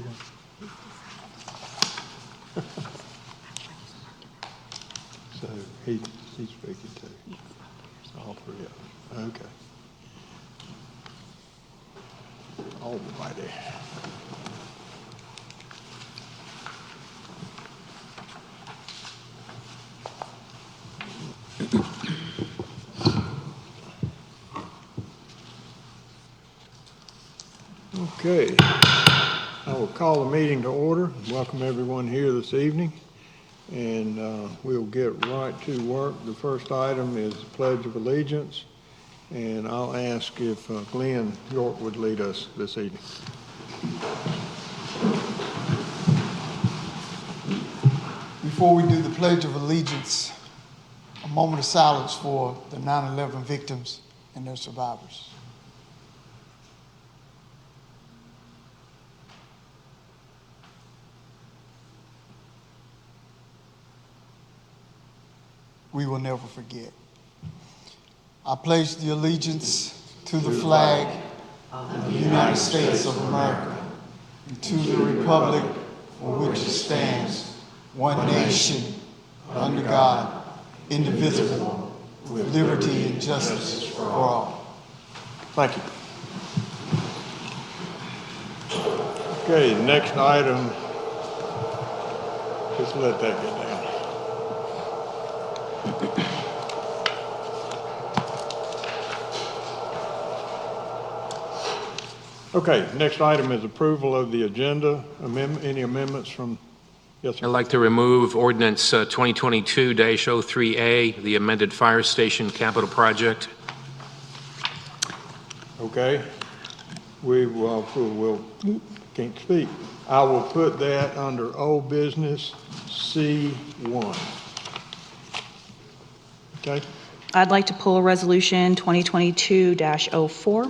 here? So he's speaking too. All three of them. Okay. All righty. Okay. I will call the meeting to order. Welcome everyone here this evening. And we'll get right to work. The first item is the Pledge of Allegiance. And I'll ask if Glenn York would lead us this evening. Before we do the Pledge of Allegiance, a moment of silence for the 9/11 victims and their survivors. We will never forget. I pledge the allegiance to the flag of the United States of America and to the republic for which it stands, one nation, under God, indivisible, with liberty and justice for all. Thank you. Okay, the next item, just let that get down. Okay, next item is approval of the agenda. Any amendments from, yes, sir? I'd like to remove ordinance 2022-03A, the amended fire station capital project. Okay, we'll can't speak. I will put that under old business C1. Okay. I'd like to pull resolution 2022-04.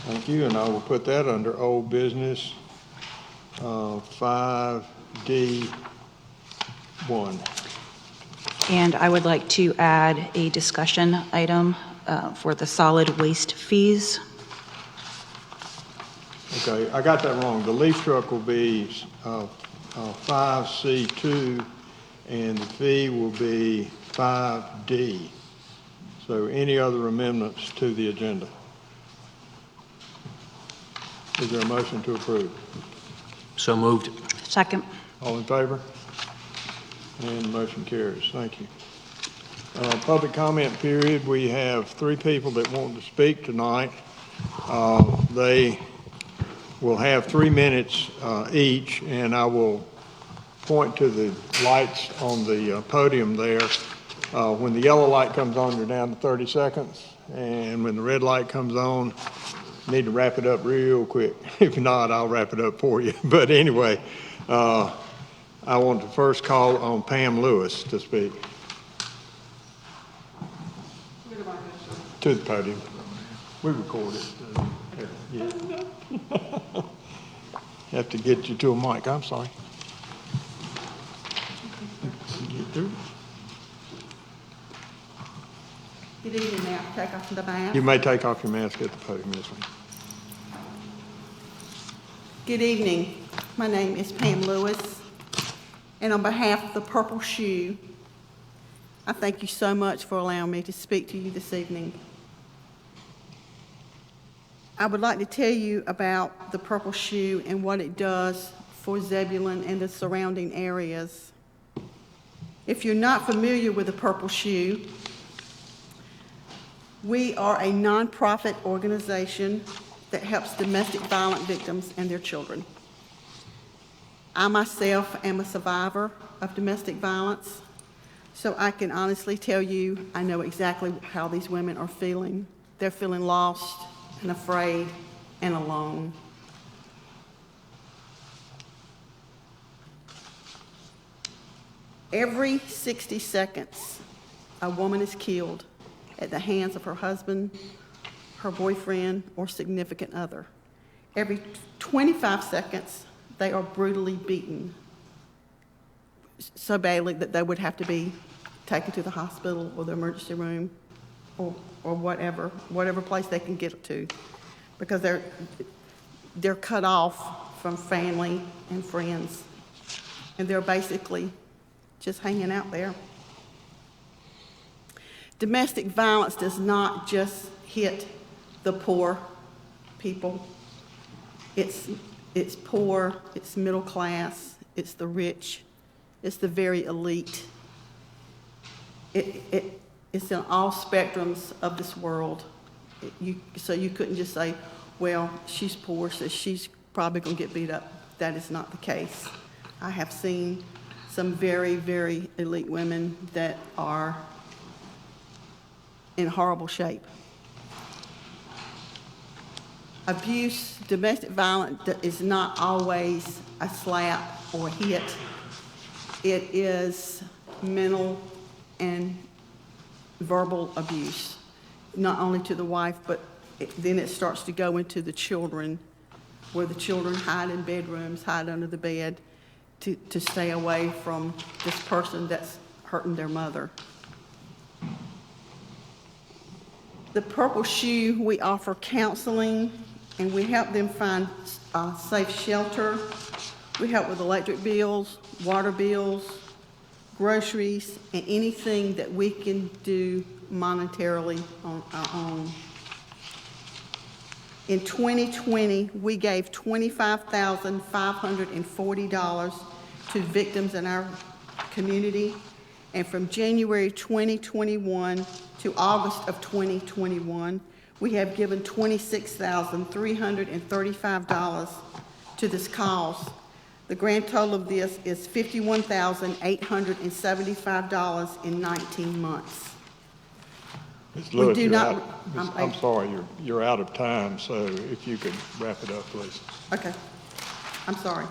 Thank you, and I will put that under old business 5D1. And I would like to add a discussion item for the solid waste fees. Okay, I got that wrong. The leaf truck will be 5C2, and the fee will be 5D. So any other amendments to the agenda? Is there a motion to approve? So moved. Second. All in favor? And the motion carries. Thank you. Public comment period. We have 3 people that want to speak tonight. They will have 3 minutes each, and I will point to the lights on the podium there. When the yellow light comes on, you're down to 30 seconds, and when the red light comes on, you need to wrap it up real quick. If not, I'll wrap it up for you. But anyway, I want to first call on Pam Lewis to speak. To the podium. We record it. Yeah. Have to get you to a mic. I'm sorry. Get through. Good evening, now. Take off the mask. You may take off your mask at the podium, yes, ma'am. Good evening. My name is Pam Lewis, and on behalf of the Purple Shoe, I thank you so much for allowing me to speak to you this evening. I would like to tell you about the Purple Shoe and what it does for Zebulon and the surrounding areas. If you're not familiar with the Purple Shoe, we are a nonprofit organization that helps domestic violence victims and their children. I myself am a survivor of domestic violence, so I can honestly tell you I know exactly how these women are feeling. They're feeling lost and afraid and alone. Every 60 seconds, a woman is killed at the hands of her husband, her boyfriend, or significant other. Every 25 seconds, they are brutally beaten so badly that they would have to be taken to the hospital or the emergency room or whatever place they can get to, because they're cut off from family and friends. And they're basically just hanging out there. Domestic violence does not just hit the poor people. It's poor, it's middle class, it's the rich, it's the very elite. It's in all spectrums of this world. So you couldn't just say, well, she's poor, so she's probably going to get beat up. That is not the case. I have seen some very, very elite women that are in horrible shape. Abuse, domestic violence is not always a slap or hit. It is mental and verbal abuse, not only to the wife, but then it starts to go into the children, where the children hide in bedrooms, hide under the bed to stay away from this person that's hurting their mother. The Purple Shoe, we offer counseling, and we help them find safe shelter. We help with electric bills, water bills, groceries, and anything that we can do monetarily on our own. In 2020, we gave $25,540 to victims in our community. And from January 2021 to August of 2021, we have given $26,335 to this cause. The grand total of this is $51,875 in 19 months. Ms. Lewis, do you're not- out- I'm sorry, you're out of time, so if you could wrap it up, please. Okay, I'm sorry.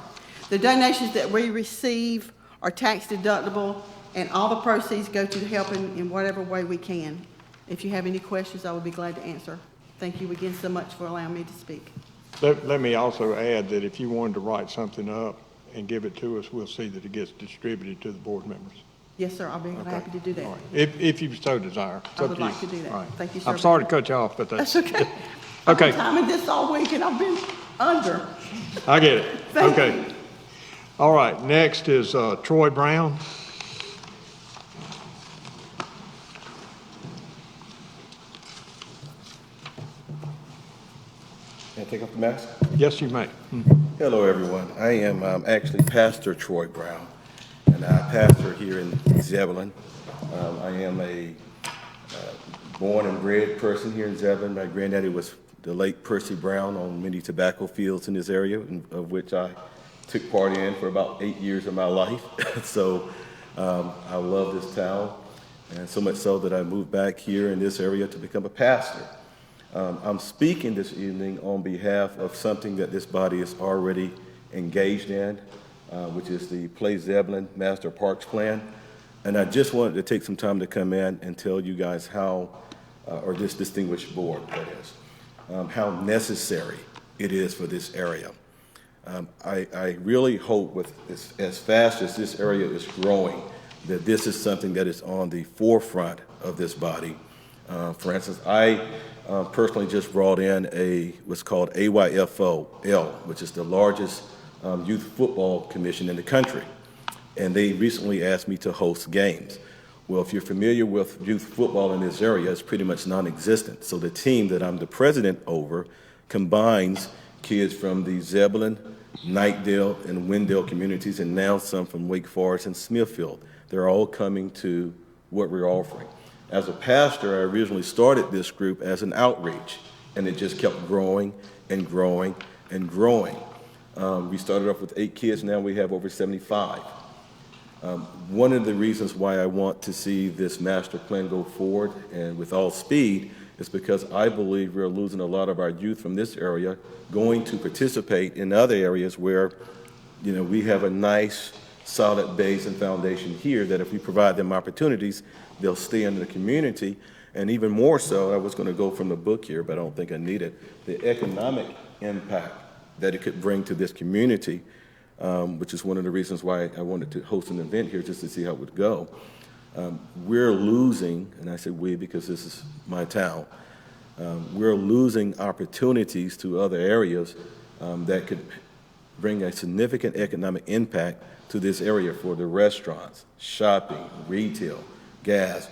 The donations that we receive are tax deductible, and all the proceeds go to helping in whatever way we can. If you have any questions, I would be glad to answer. Thank you again so much for allowing me to speak. Let me also add that if you wanted to write something up and give it to us, we'll see that it gets distributed to the board members. Yes, sir, I'll be happy to do that. All right. If you so desire. It's I up would to you. like to do that. All right. Thank you, sir. I'm sorry to cut you off, but that's. That's okay. Okay. I've been timing this all week, and I've been under. I get it. Thank Okay. you. All right, next is Troy Brown. Can I take off the mask? Yes, you may. Hello, everyone. I am actually Pastor Troy Brown, and I pastor here in Zebulon. I am a born and bred person here in Zebulon. My granddaddy was the late Percy Brown on many tobacco fields in this area, of which I took part in for about 8 years of my life. So I love this town, and so much so that I moved back here in this area to become a pastor. I'm speaking this evening on behalf of something that this body is already engaged in, which is the Play Zebulon Master Parks Plan. And I just wanted to take some time to come in and tell you guys how, or this distinguished board, that is, how necessary it is for this area. I really hope with as fast as this area is growing, that this is something that is on the forefront of this body. For instance, I personally just brought in what's called AYFOL, which is the largest youth football commission in the country. And they recently asked me to host games. Well, if you're familiar with youth football in this area, it's pretty much non-existent. So the team that I'm the president over combines kids from the Zebulon, Knightdale, and Wendell communities, and now some from Wake Forest and Smithfield. They're all coming to what we're offering. As a pastor, I originally started this group as an outreach, and it just kept growing and growing and growing. We started off with 8 kids, now we have over 75. One of the reasons why I want to see this master plan go forward and with all speed is because I believe we're losing a lot of our youth from this area going to participate in other areas where, we have a nice, solid base and foundation here that if we provide them opportunities, they'll stay in the community. And even more so, I was going to go from the book here, but I don't think I need it, the economic impact that it could bring to this community, which is one of the reasons why I wanted to host an event here just to see how it would go. We're losing, and I say we because this is my town, we're losing opportunities to other areas that could bring a significant economic impact to this area for the restaurants, shopping, retail, gas.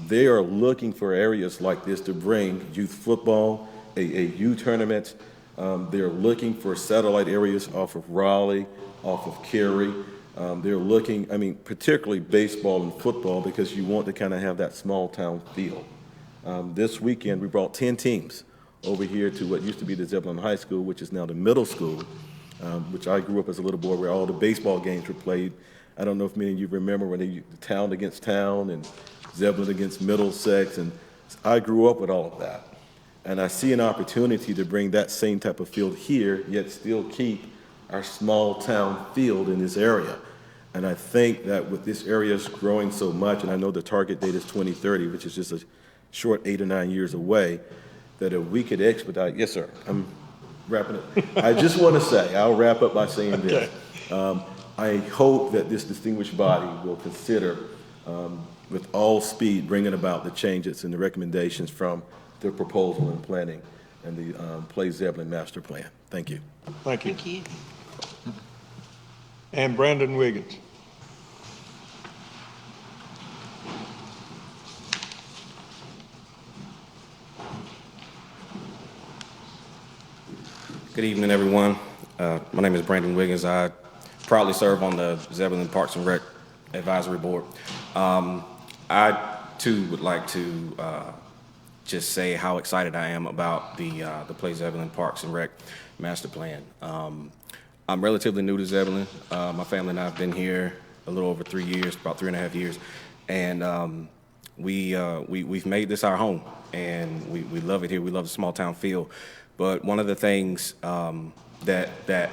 They are looking for areas like this to bring youth football, AAU tournaments. They're looking for satellite areas off of Raleigh, off of Cary. They're looking, I mean, particularly baseball and football, because you want to kind of have that small town feel. This weekend, we brought 10 teams over here to what used to be the Zebulon High School, which is now the middle school, which I grew up as a little boy, where all the baseball games were played. I don't know if many of you remember when they town against town and Zebulon against Middlesex, and I grew up with all of that. And I see an opportunity to bring that same type of field here, yet still keep our small town field in this area. And I think that with this area growing so much, and I know the target date is 2030, which is just a short 8 or 9 years away, that if we could expedite, yes, sir, I'm wrapping up. I just want to say, I'll wrap up by saying this. I hope that this distinguished body will consider, with all speed, bringing about the changes and the recommendations from the proposal and planning and the Play Zebulon Master Plan. Thank you. Thank you. Thank you. And Brandon Wiggins. Good evening, everyone. My name is Brandon Wiggins. I proudly serve on the Zebulon Parks and Rec Advisory Board. I, too, would like to just say how excited I am about the Play Zebulon Parks and Rec Master Plan. I'm relatively new to Zebulon. My family and I have been here a little over 3 years, about 3.5 years, and we've made this our home, and we love it here. We love the small town feel. But one of the things that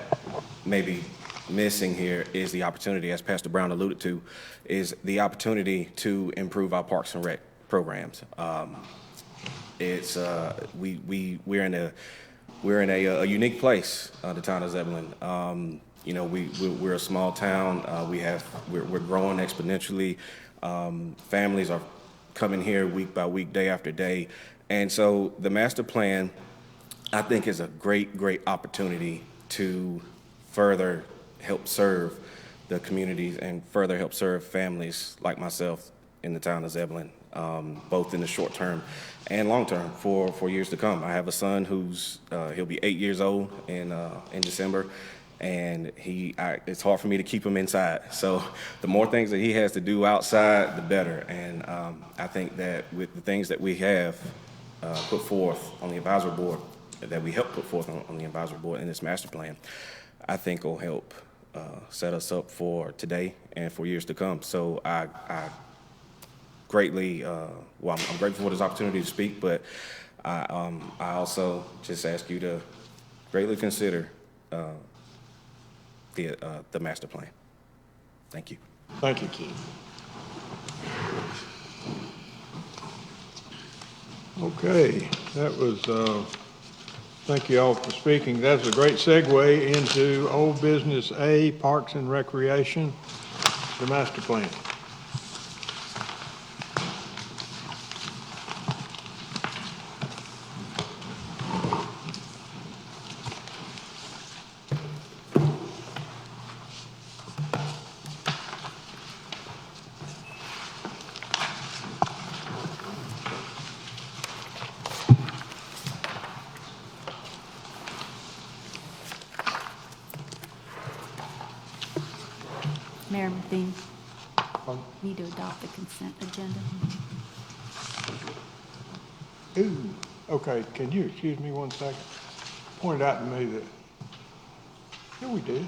may be missing here is the opportunity, as Pastor Brown alluded to, is the opportunity to improve our Parks and Rec programs. We're in a unique place, the town of Zebulon. You know, we're a small town. We're growing exponentially. Families are coming here week by week, day after day, and so the master plan, I think, is a great opportunity to further help serve the communities and further help serve families like myself in the town of Zebulon, both in the short term and long term for years to come. I have a son who's he'll be 8 years old in December, and it's hard for me to keep him inside. So the more things that he has to do outside, the better. And I think that with the things that we have put forth on the advisory board, that we help put forth on the advisory board in this master plan, I think will help set us up for today and for years to come. So I greatly, I'm grateful for this opportunity to speak, but I also just ask you to greatly consider the master plan. Thank you. Thank you. Okay, that was, thank you all for speaking. That's a great segue into old business A, Parks and Recreation, the master plan. Mayor Matheny, need to adopt the consent agenda. Ooh, okay, can you excuse me one second? Pointed out to me that, yeah, we did.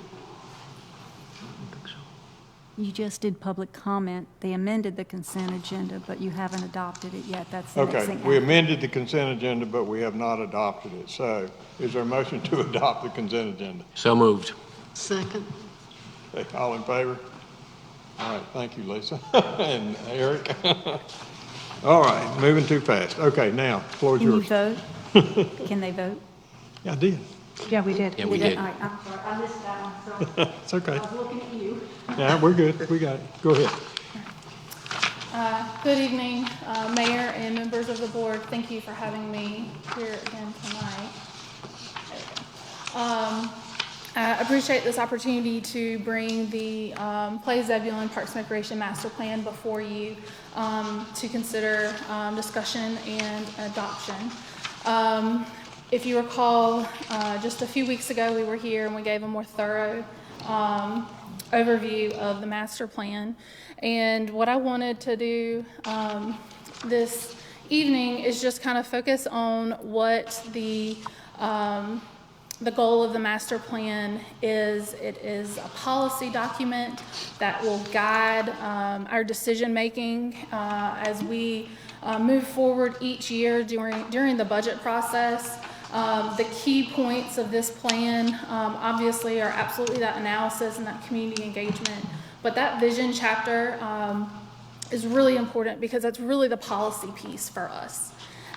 You just did public comment. They amended the consent agenda, but you haven't adopted it yet. That's the next Okay, thing. we amended the consent agenda, but we have not adopted it. So is there a motion to adopt the consent agenda? So moved. Second. Okay, all in favor? All right, thank you, Lisa. And Eric? All right, moving too fast. Okay, now, floor is Can you yours. vote? Can they vote? Yeah, I did. Yeah, we did. Yeah, we did. All right, I'm sorry, I missed that one, so It's okay. I was looking at you. Yeah, we're good. We got it. Go ahead. Good evening, Mayor and members of the board. Thank you for having me here again tonight. I appreciate this opportunity to bring the Play Zebulon Parks and Recreation Master Plan before you to consider discussion and adoption. If you recall, just a few weeks ago, we were here and we gave a more thorough overview of the master plan. And what I wanted to do this evening is just kind of focus on what the goal of the master plan is. It is a policy document that will guide our decision making as we move forward each year during the budget process. The key points of this plan obviously are absolutely that analysis and that community engagement, but that vision chapter is really important because that's really the policy piece for us.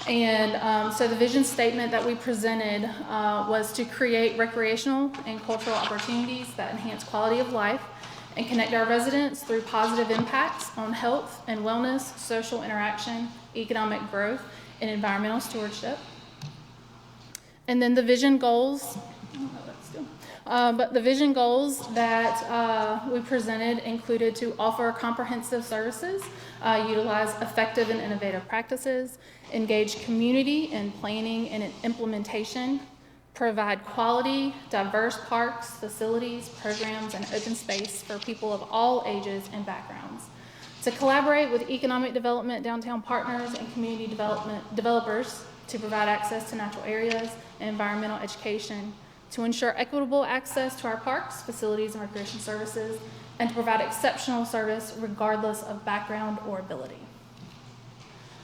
And so the vision statement that we presented was to create recreational and cultural opportunities that enhance quality of life and connect our residents through positive impacts on health and wellness, social interaction, economic growth, and environmental stewardship. And then the vision goals, but the vision goals that we presented included to offer comprehensive services, utilize effective and innovative practices, engage community in planning and in implementation, provide quality, diverse parks, facilities, programs, and open space for people of all ages and backgrounds, to collaborate with economic development, downtown partners, and community developers to provide access to natural areas and environmental education, to ensure equitable access to our parks, facilities, and recreation services, and to provide exceptional service regardless of background or ability.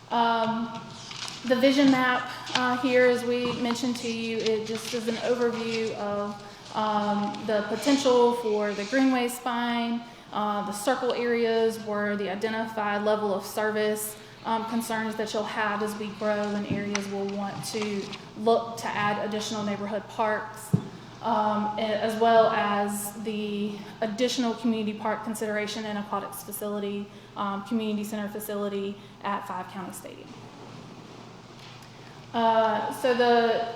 The vision map here, as we mentioned to you, it just is an overview of the potential for the greenway spine, the circle areas where the identified level of service concerns that you'll have as we grow in areas we'll want to look to add additional neighborhood parks, as well as the additional community park consideration and aquatics facility, community center facility at 5 County Stadium.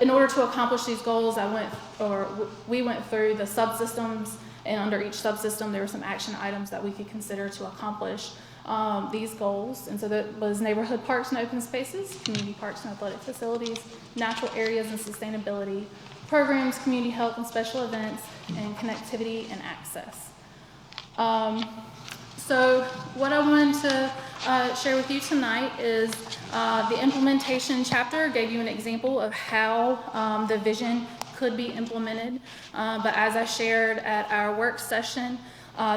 In order to accomplish these goals, we went through the subsystems, and under each subsystem there were some action items that we could consider to accomplish these goals. And so that was neighborhood parks and open spaces, community parks and athletic facilities, natural areas and sustainability, programs, community health and special events, and connectivity and access. So what I wanted to share with you tonight is the implementation chapter gave you an example of how the vision could be implemented. But as I shared at our work session,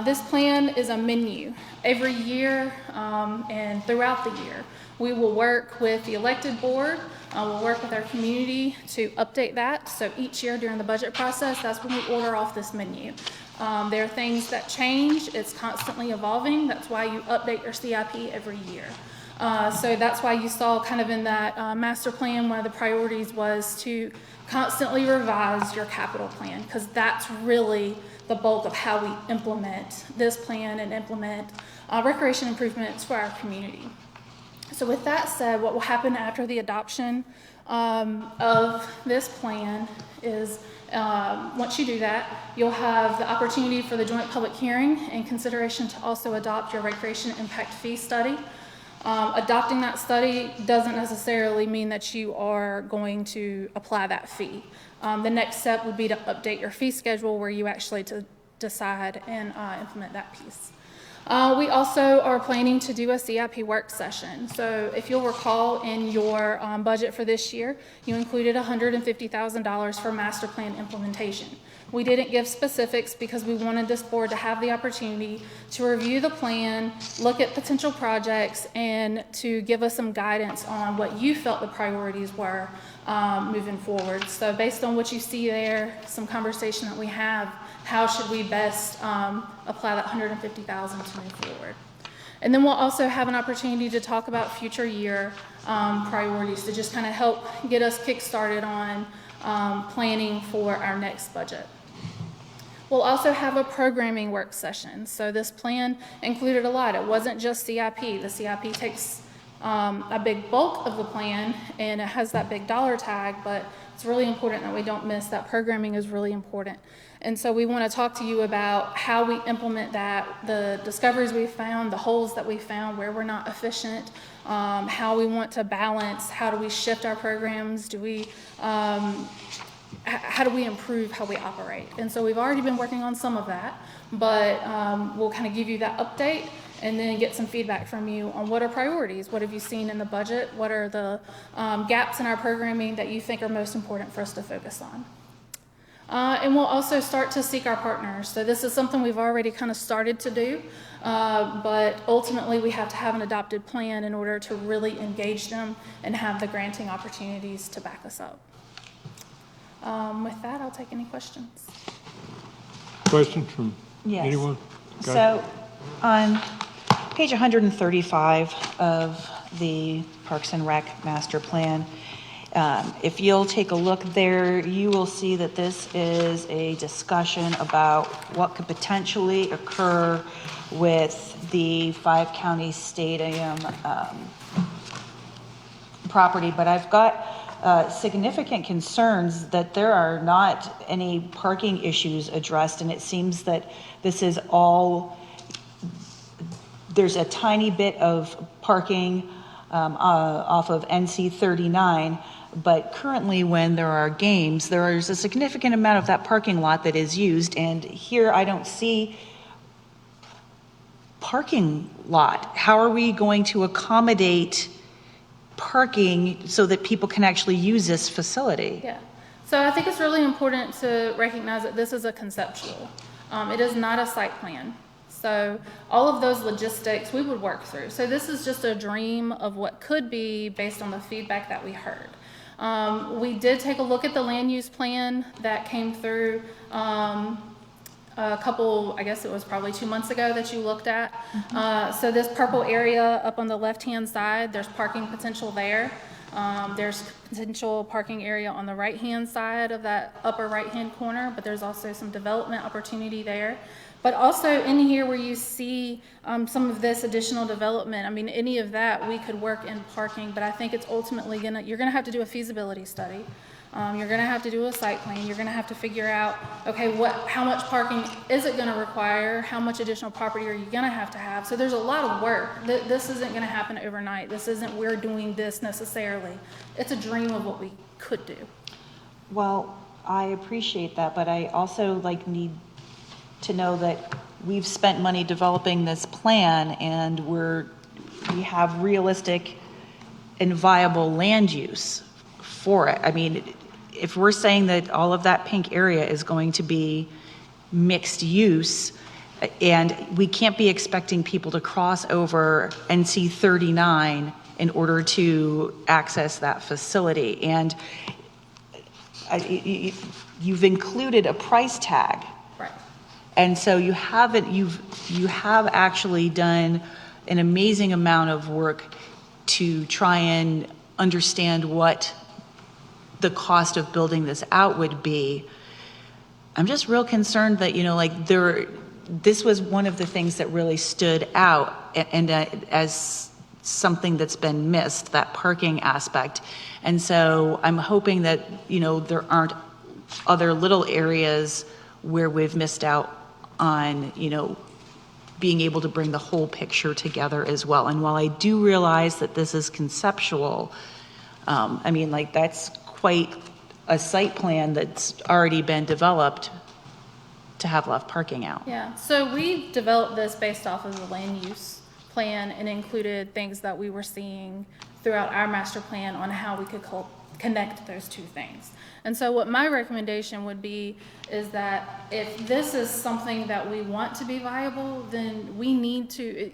this plan is a menu. Every year and throughout the year, we will work with the elected board, we'll work with our community to update that. So each year during the budget process, that's when we order off this menu. There are things that change, it's constantly evolving. That's why you update your CIP every year. So that's why you saw kind of in that master plan, one of the priorities was to constantly revise your capital plan, because that's really the bulk of how we implement this plan and implement recreation improvements for our community. So with that said, what will happen after the adoption of this plan is once you do that, you'll have the opportunity for the joint public hearing and consideration to also adopt your recreation impact fee study. Adopting that study doesn't necessarily mean that you are going to apply that fee. The next step would be to update your fee schedule where you actually decide and implement that piece. We also are planning to do a CIP work session. So if you'll recall in your budget for this year, you included $150,000 for master plan implementation. We didn't give specifics because we wanted this board to have the opportunity to review the plan, look at potential projects, and to give us some guidance on what you felt the priorities were moving forward. So based on what you see there, some conversation that we have, how should we best apply that $150,000 to move forward? And then we'll also have an opportunity to talk about future year priorities to just kind of help get us kick-started on planning for our next budget. We'll also have a programming work session. So this plan included a lot. It wasn't just CIP. The CIP takes a big bulk of the plan, and it has that big dollar tag, but it's really important that we don't miss that programming is really important. And so we want to talk to you about how we implement that, the discoveries we found, the holes that we found, where we're not efficient, how we want to balance, how do we shift our programs, how do we improve how we operate. And so we've already been working on some of that, but we'll kind of give you that update and then get some feedback from you on what are priorities, what have you seen in the budget, what are the gaps in our programming that you think are most important for us to focus on. And we'll also start to seek our partners. So this is something we've already kind of started to do, but ultimately we have to have an adopted plan in order to really engage them and have the granting opportunities to back us up. With that, I'll take any questions. Questions from Yes. anyone? Okay. So on page 135 of the Parks and Rec Master Plan, if you'll take a look there, you will see that this is a discussion about what could potentially occur with the 5-county stadium property, but I've got significant concerns that there are not any parking issues addressed, and it seems that this is all, there's a tiny bit of parking off of NC 39, but currently when there are games, there's a significant amount of that parking lot that is used, and here I don't see parking lot. How are we going to accommodate parking so that people can actually use this facility? Yeah. So I think it's really important to recognize that this is a conceptual. It is not a site plan. So all of those logistics we would work through. So this is just a dream of what could be based on the feedback that we heard. We did take a look at the land use plan that came through a couple, I guess it was probably 2 months ago that you looked at. So this purple area up on the left-hand side, there's parking potential there. There's potential parking area on the right-hand side of that upper right-hand corner, but there's also some development opportunity there. But also in here where you see some of this additional development, I mean, any of that we could work in parking, but I think it's ultimately you're gonna have to do a feasibility study. You're gonna have to do a site plan. You're gonna have to figure out, okay, how much parking is it gonna require? How much additional property are you gonna have to have? So there's a lot of work. This isn't gonna happen overnight. This isn't we're doing this necessarily. It's a dream of what we could do. Well, I appreciate that, but I also need to know that we've spent money developing this plan and we have realistic and viable land use for it. I mean, if we're saying that all of that pink area is going to be mixed use, and we can't be expecting people to cross over NC 39 in order to access that facility. And you've included a price tag. Right. And so you have actually done an amazing amount of work to try and understand what the cost of building this out would be. I'm just real concerned that, this was one of the things that really stood out and as something that's been missed, that parking aspect. And so I'm hoping that, there aren't other little areas where we've missed out on, being able to bring the whole picture together as well. And while I do realize that this is conceptual, that's quite a site plan that's already been developed to have left parking out. Yeah, so we developed this based off of the land use plan and included things that we were seeing throughout our master plan on how we could connect those two things. And so what my recommendation would be is that if this is something that we want to be viable, then we need to,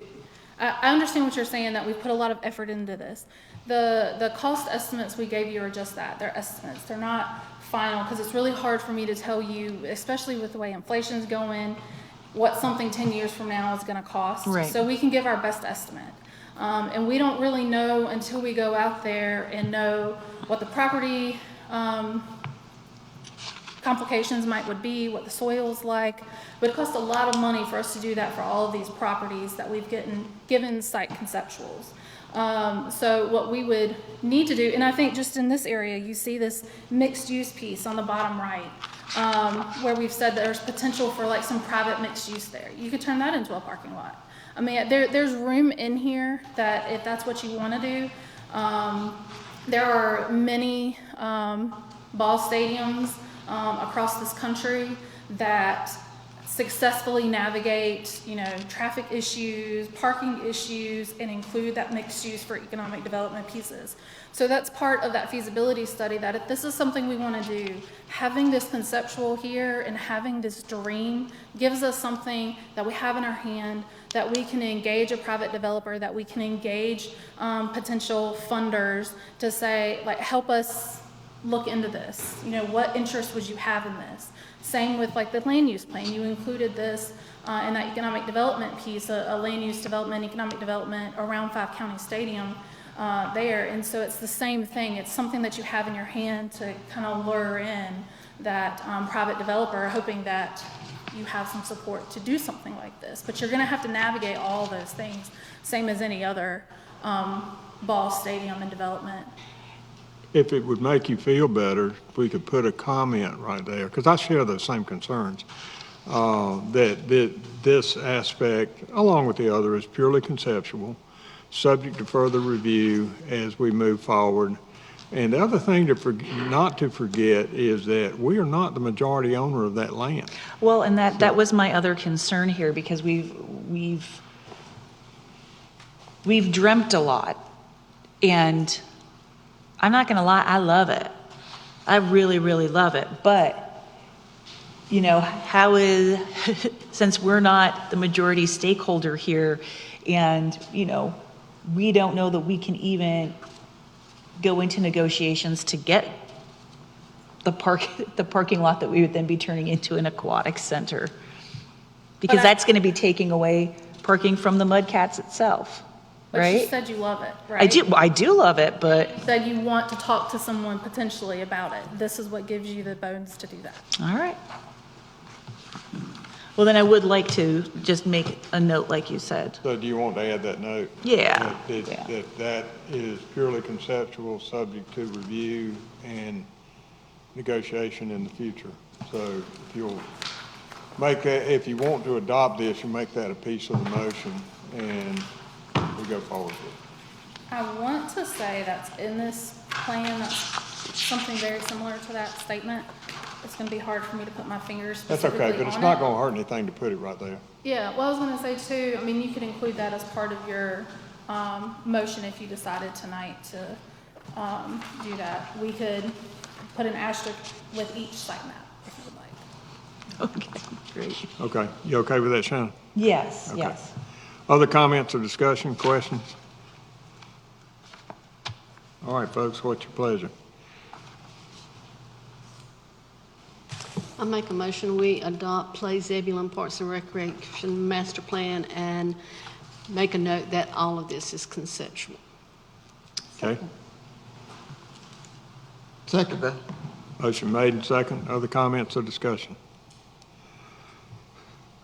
I understand what you're saying, that we put a lot of effort into this. The cost estimates we gave you are just that. They're estimates. They're not final, because it's really hard for me to tell you, especially with the way inflation's going, what something 10 years from now is going to cost. Right. So we can give our best estimate. And we don't really know until we go out there and know what the property complications would be, what the soil's like. But it costs a lot of money for us to do that for all of these properties that we've given site conceptuals. So what we would need to do, and I think just in this area, you see this mixed use piece on the bottom right, where we've said that there's potential for like some private mixed use there. You could turn that into a parking lot. I mean, there's room in here that if that's what you want to do. There are many ball stadiums across this country that successfully navigate, traffic issues, parking issues, and include that mixed use for economic development pieces. So that's part of that feasibility study, that if this is something we want to do, having this conceptual here and having this dream gives us something that we have in our hand, that we can engage a private developer, that we can engage potential funders to say, like, help us look into this. What interest would you have in this? Same with like the land use plan. You included this in that economic development piece, a land use development, economic development around 5 County Stadium there. And so it's the same thing. It's something that you have in your hand to kind of lure in that private developer, hoping that you have some support to do something like this. But you're going to have to navigate all those things, same as any other ball stadium and development. If it would make you feel better, if we could put a comment right there, because I share those same concerns, that this aspect, along with the other, is purely conceptual, subject to further review as we move forward. And the other thing not to forget is that we are not the majority owner of that land. Well, and that was my other concern here, because we've dreamt a lot, and I'm not going to lie, I love it. I really, really love it. But, how is, since we're not the majority stakeholder here, and, we don't know that we can even go into negotiations to get the parking lot that we would then be turning into an aquatic center. Because that's going to be taking away parking from the Mudcats itself. But right? you said you love it, right? I do love it, but. You said you want to talk to someone potentially about it. This is what gives you the bones to do that. All right. Well, then I would like to just make a note, like you said. So do you want to add that note? Yeah. That is purely conceptual, subject to review and negotiation in the future. So if you'll make that, if you want to adopt this, you make that a piece of the motion, and we go forward with it. I want to say that's in this plan, that's something very similar to that statement. It's going to be hard for me to put my fingers That's specifically okay, but it's on not it. going to hurt anything to put it right there. Yeah, well, I was going to say too, you could include that as part of your motion if you decided tonight to do that. We could put an asterisk with each site map if you would like. Okay, great. Okay, you okay with that, Shannon? Yes, Okay. yes. Other comments or discussion, questions? All right, folks, what's your pleasure? I make a motion, we adopt Play Zebulon Parks and Recreation Master Plan and make a note that all of this is conceptual. Okay, Second. motion made and second. Other comments or discussion?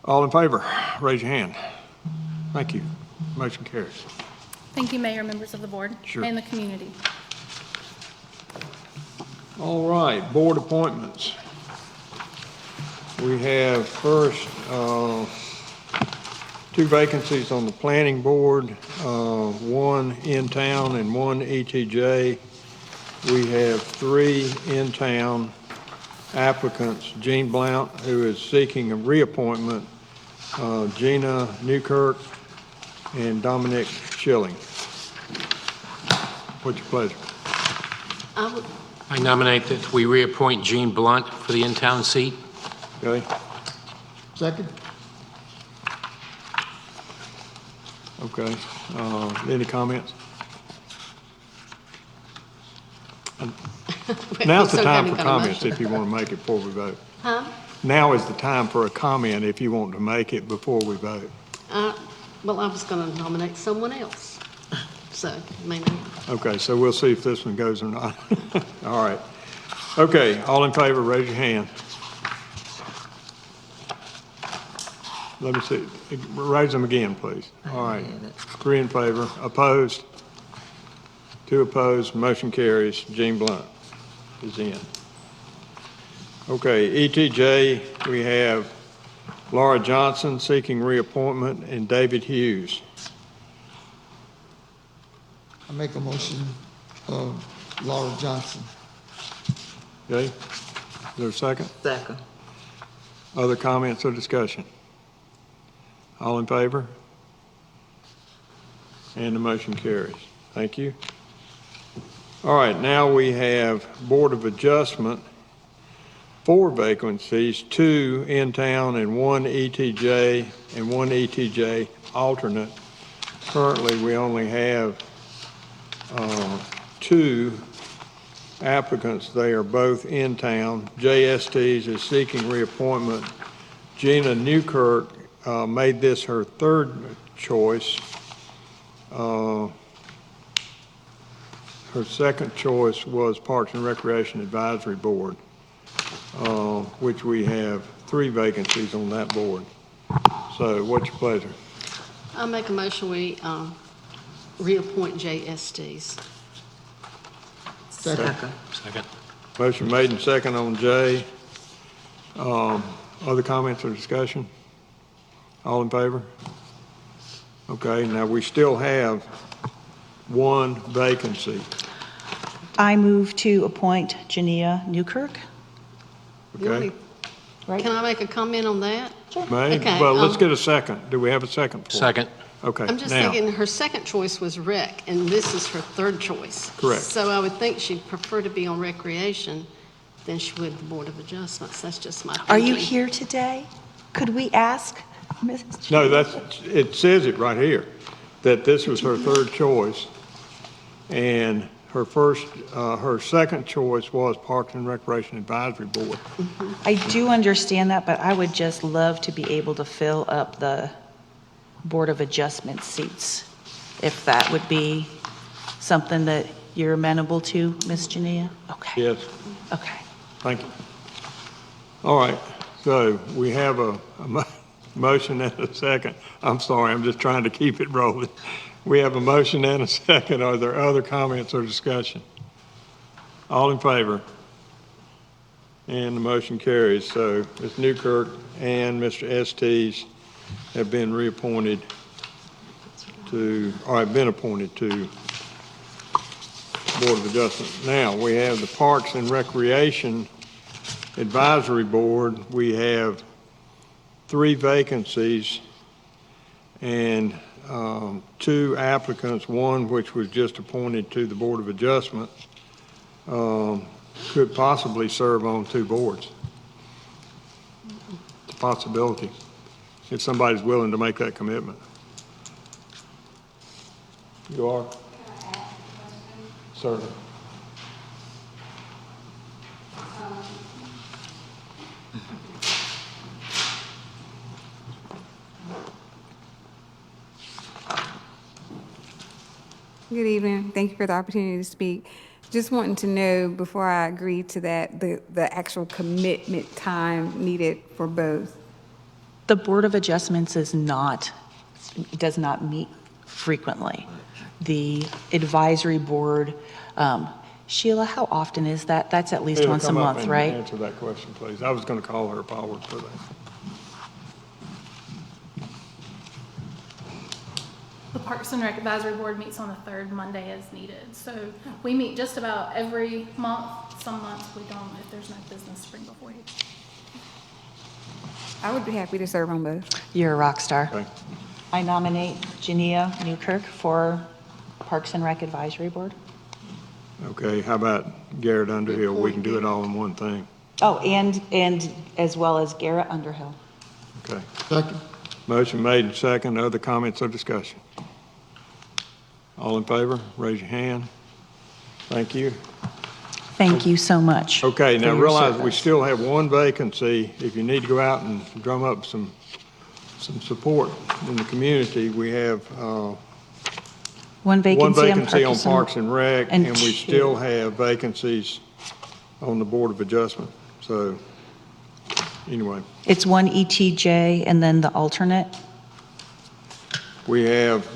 All in favor, raise your hand. Thank you. Motion carries. Thank you, Mayor, members of the board, Sure. and the community. All right, board appointments. We have first 2 vacancies on the planning board, 1 in town and 1 ETJ. We have 3 in town applicants: Jean Blount, who is seeking a reappointment, Gina Newkirk, and Dominic Schilling. What's your pleasure? I nominate that we reappoint Jean Blunt for the in-town seat. Okay, Second. okay. Any comments? Now's the So time then for you got a comments motion. if you want to make it before we vote. Huh? Now is the time for a comment if you want to make it before we vote. Well, I was going to nominate someone else, so maybe. Okay, so we'll see if this one goes or not. All right. Okay, all in favor, raise your hand. Let me see. Raise them again, please. All right. 3 in favor. Opposed? 2 opposed, motion carries. Gene Blunt is in. Okay, ETJ, we have Laura Johnson seeking reappointment and David Hughes. I make a motion of Laura Johnson. Okay, is there a second? Second. Other comments or discussion? All in favor? And the motion carries. Thank you. All right, now we have Board of Adjustment, 4 vacancies, 2 in town and 1 ETJ and 1 ETJ alternate. Currently, we only have 2 applicants. They are both in town. JSTs is seeking reappointment. Gina Newkirk made this her 3rd choice. Her 2nd choice was Parks and Recreation Advisory Board, which we have 3 vacancies on that board. So what's your pleasure? I make a motion we reappoint JSTs. Second. Second. Motion made and second on J. Other comments or discussion? All in favor? Okay, now we still have 1 vacancy. I move to appoint Jania Newkirk. Okay, Right. Can I make a comment on that? May? Okay, Well, let's get a second. Do we have a second for it? Second. Okay, I'm just now, thinking her 2nd choice was rec, and this is her 3rd choice. Correct. So I would think she'd prefer to be on recreation than she would the Board of Adjustments. That's just my thinking. Are you here today? Could we ask Mrs. no, it says it right here, that this was her 3rd choice, and her 2nd choice was Parks and Recreation Advisory Board. I do understand that, but I would just love to be able to fill up the Board of Adjustment seats, if that would be something that you're amenable to, Ms. Jania? Okay. Yes, Okay. thank you. All right, so we have a motion and a second. I'm sorry, I'm just trying to keep it rolling. We have a motion and a second. Are there other comments or discussion? All in favor? And the motion carries. So Ms. Newkirk and Mr. Estes have been reappointed to, or have been appointed to Board of Adjustment. Now, we have the Parks and Recreation Advisory Board. We have 3 vacancies and 2 applicants, one which was just appointed to the Board of Adjustment, could possibly serve on 2 boards. It's a possibility, if somebody's willing to make that commitment. You are? Certainly. Good evening. Thank you for the opportunity to speak. Just wanting to know, before I agree to that, the actual commitment time needed for both. The Board of Adjustments does not meet frequently. The advisory board, Sheila, how often is that? That's at least Sheila, once a come up month, and right? Answer that question, please. I was going to call her forward for that. The Parks and Rec Advisory Board meets on the 3rd Monday as needed. So we meet just about every month. Some months we don't if there's no business to bring before you. I would be happy to serve on both. You're a rock star. Okay. I nominate Jania Newkirk for Parks and Rec Advisory Board. Okay, how about Garrett Underhill? We can do it all in one thing. Oh, and as well as Garrett Underhill. Okay. Second. Motion made and second. Other comments or discussion? All in favor, raise your hand. Thank you. Thank you so much. Okay, now for your realize we service. still have 1 vacancy. If you need to go out and drum up some support in the community, we have One vacancy on Parks and Rec, and and we 2. still have vacancies on the Board of Adjustment. So, anyway, It's 1 ETJ and then the alternate. we have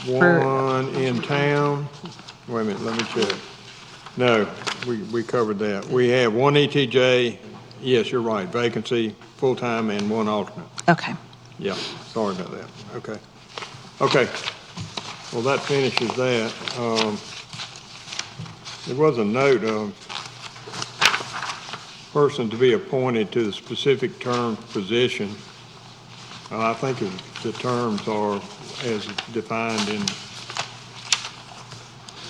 For- 1 in town Wait a minute, let me check. No, we covered that. We have one ETJ, yes, you're right, vacancy, full-time, and one alternate. Okay. Yeah, sorry about that. Okay. Okay. Well, that finishes that. There was a note of person to be appointed to the specific term position. I think the terms are as defined in,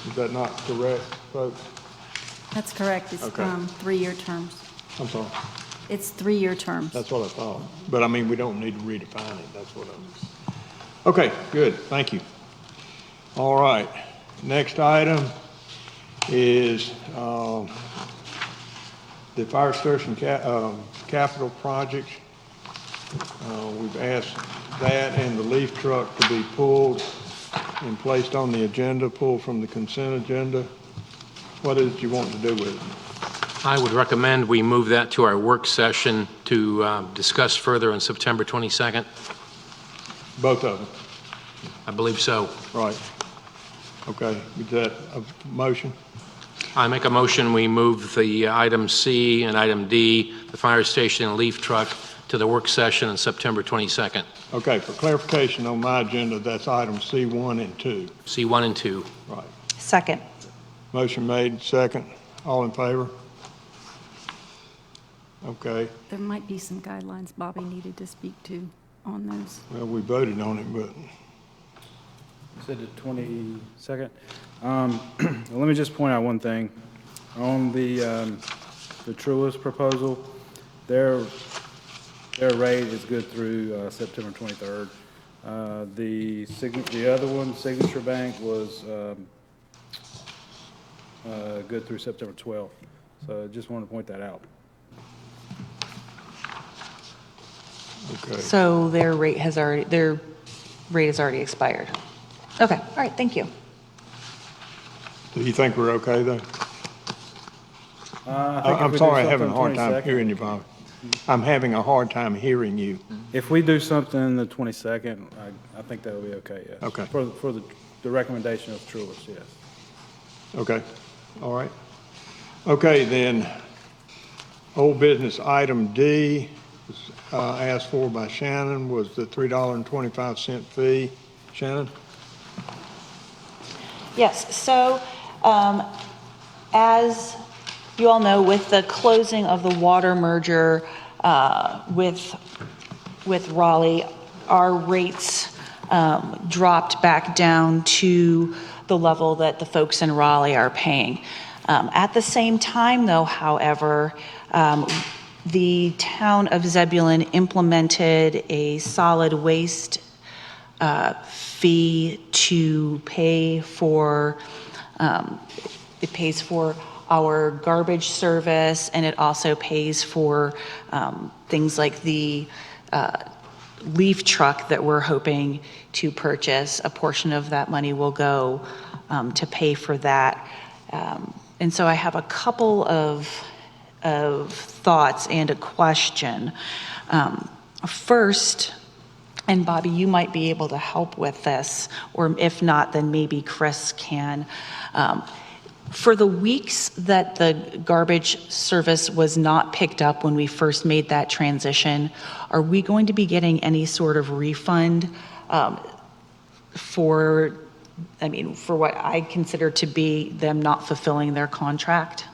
is that not correct, folks? That's correct. It's Okay. 3-year terms. I'm sorry. It's 3-year terms. That's what I thought. But I mean, we don't need to redefine it. That's what I was. Okay, good. Thank you. All right. Next item is the fire station capital project. We've asked that and the leaf truck to be pulled and placed on the agenda, pulled from the consent agenda. What is it you want to do with it? I would recommend we move that to our work session to discuss further on September 22nd. Both of them? I believe so. Right. Okay. Is that a motion? I make a motion, we move the item C and item D, the fire station and leaf truck, to the work session on September 22nd. Okay, for clarification on my agenda, that's items C1 and 2. C1 and 2. Right. Second. Motion made, second. All in favor? Okay. There might be some guidelines Bobby needed to speak to on those. Well, we voted on it, but You said the 22nd. Let me just point out one thing. On the Truist proposal, their rate is good through September 23rd. The other one, Signature Bank, was good through September 12th. So I just wanted to point that out. okay. So their rate has already expired. Okay, all right, thank you. Do you think we're okay, though? I think if I'm we do sorry, I'm something having a hard time 22nd hearing you, Bob. I'm having a hard time hearing you. If we do something the 22nd, I think that'll be okay, yes. Okay. For the recommendation of Truist, yes. Okay, all right. Okay, then, old business item D, was asked for by Shannon, was the $3.25 fee. Shannon? Yes, so as you all know, with the closing of the water merger with Raleigh, our rates dropped back down to the level that the folks in Raleigh are paying. At the same time, though, however, the town of Zebulon implemented a solid waste fee to pay for, it pays for our garbage service, and it also pays for things like the leaf truck that we're hoping to purchase. A portion of that money will go to pay for that. And so I have a couple of thoughts and a question. First, and Bobby, you might be able to help with this, or if not, then maybe Chris can. For the weeks that the garbage service was not picked up when we first made that transition, are we going to be getting any sort of refund for what I consider to be them not fulfilling their contract?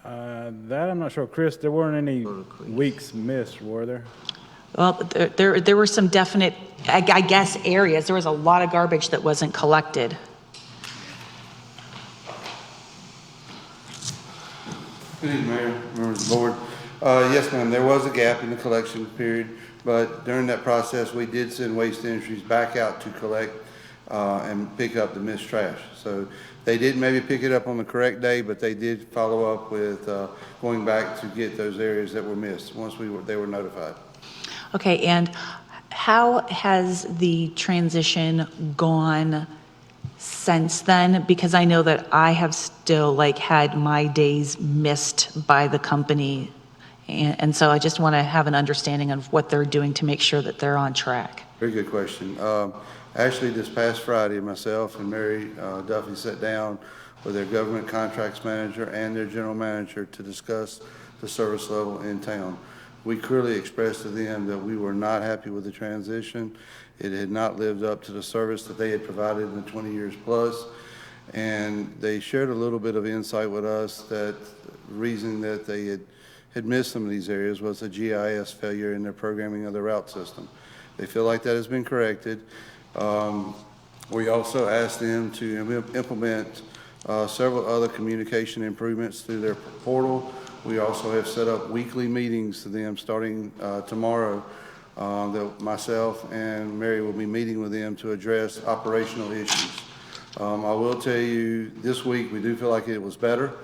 That I'm not sure. Chris, there weren't any weeks missed, were there? Well, there were some definite, I guess, areas. There was a lot of garbage that wasn't collected. Good evening, Mayor, members of the board. Yes, ma'am, there was a gap in the collection period, but during that process, we did send Waste Industries back out to collect and pick up the missed trash. So they didn't maybe pick it up on the correct day, but they did follow up with going back to get those areas that were missed once they were notified. Okay, and how has the transition gone since then? Because I know that I have still had my days missed by the company. And so I just want to have an understanding of what they're doing to make sure that they're on track. Very good question. Actually, this past Friday, myself and Mary Duffy sat down with their government contracts manager and their general manager to discuss the service level in town. We clearly expressed to them that we were not happy with the transition. It had not lived up to the service that they had provided in the 20 years plus. And they shared a little bit of insight with us that the reason that they had missed some of these areas was a GIS failure in their programming of the route system. They feel like that has been corrected. We also asked them to implement several other communication improvements through their portal. We also have set up weekly meetings to them starting tomorrow. That myself and Mary will be meeting with them to address operational issues. I will tell you, this week we do feel like it was better.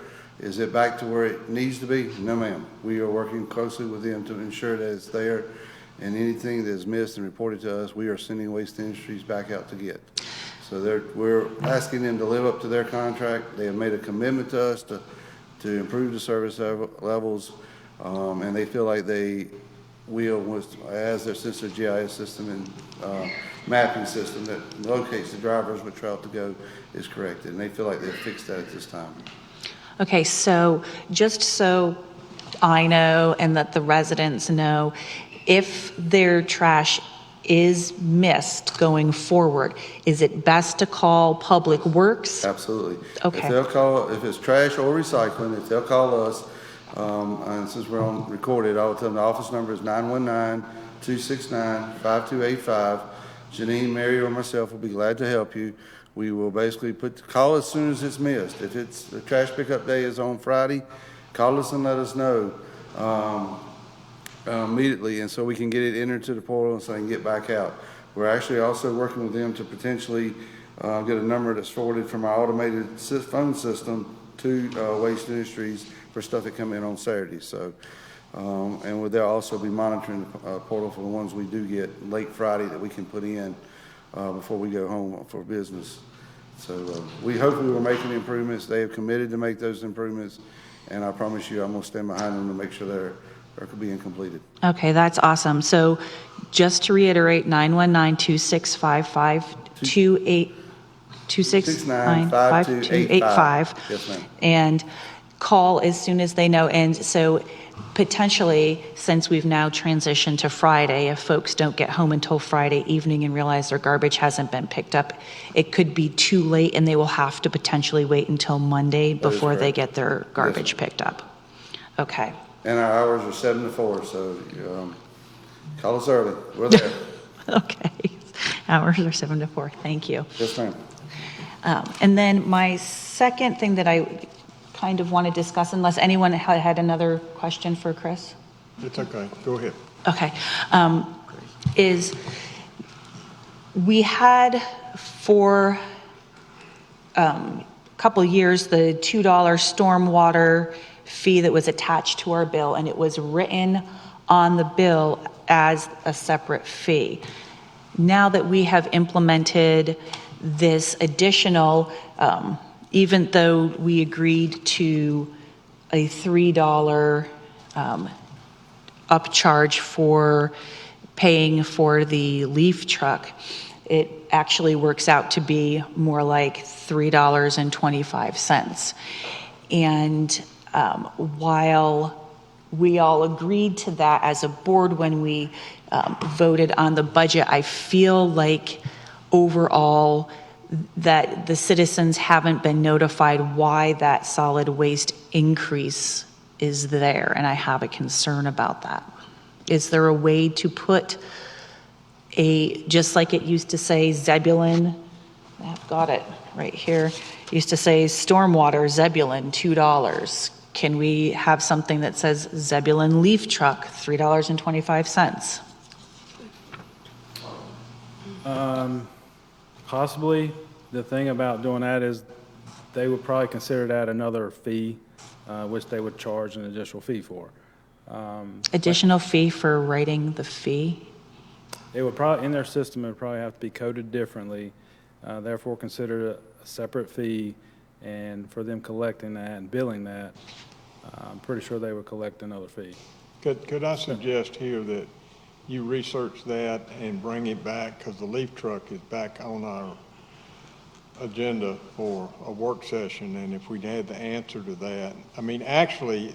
Is it back to where it needs to be? No, ma'am. We are working closely with them to ensure that it's there, and anything that is missed and reported to us, we are sending Waste Industries back out to get. So we're asking them to live up to their contract. They have made a commitment to us to improve the service levels, and they feel like they will, as their sister GIS system and mapping system that locates the drivers which route to go is corrected, and they feel like they've fixed that at this time. Okay, so just so I know and that the residents know, if their trash is missed going forward, is it best to call Public Works? Absolutely. Okay. If they'll call, if it's trash or recycling, if they'll call us, and since we're on recorded, I will tell them the office number is 919-269-5285. Janine, Mary, or myself will be glad to help you. We will basically call as soon as it's missed. If it's the trash pickup day is on Friday, call us and let us know immediately, and so we can get it entered to the portal and so they can get back out. We're actually also working with them to potentially get a number that's forwarded from our automated phone system to Waste Industries for stuff that come in on Saturdays. So, and they'll also be monitoring the portal for the ones we do get late Friday that we can put in before we go home for business. So we hope we were making improvements. They have committed to make those improvements, and I promise you I'm going to stand behind them to make sure they're being completed. Okay, that's awesome. So just to reiterate, 919-265-5285. Yes, ma'am. And call as soon as they know. And so potentially, since we've now transitioned to Friday, if folks don't get home until Friday evening and realize their garbage hasn't been picked up, it could be too late and they will have to potentially wait until Monday before they get their garbage picked up. Okay. And our hours are 7 to 4, so call us early. We're there. Okay. Hours are 7 to 4. Thank you. Yes, ma'am. And then my second thing that I kind of want to discuss, unless anyone had another question for Chris? It's okay. Go ahead. Okay. Is we had for a couple years the $2 stormwater fee that was attached to our bill, and it was written on the bill as a separate fee. Now that we have implemented this additional, even though we agreed to a $3 upcharge for paying for the leaf truck, it actually works out to be more like $3.25. And while we all agreed to that as a board when we voted on the budget, I feel like overall that the citizens haven't been notified why that solid waste increase is there, and I have a concern about that. Is there a way to put just like it used to say Zebulon, I've got it right here, used to say stormwater Zebulon, $2. Can we have something that says Zebulon leaf truck, $3.25? Possibly. The thing about doing that is they would probably consider that another fee, which they would charge an additional fee for. Additional fee for writing the fee? It would probably, in their system, it would probably have to be coded differently, therefore considered a separate fee, and for them collecting that and billing that, I'm pretty sure they would collect another fee. Could I suggest here that you research that and bring it back, because the leaf truck is back on our agenda for a work session, and if we had the answer to that, I mean, actually,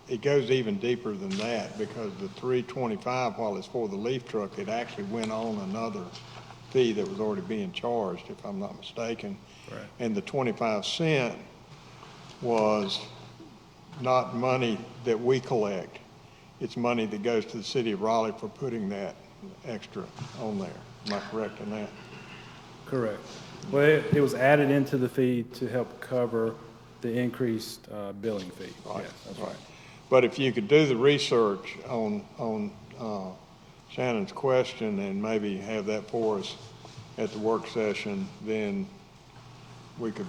it goes even deeper than that, because the 325, while it's for the leaf truck, it actually went on another fee that was already being charged, if I'm not mistaken. Right. And the 25 cent was not money that we collect. It's money that goes to the city of Raleigh for putting that extra on there. Am I correct in that? Correct. Well, it was added into the fee to help cover the increased billing fee. Right, Yes, that's right. But if you could do the research on Shannon's question and maybe have that for us at the work session, then we could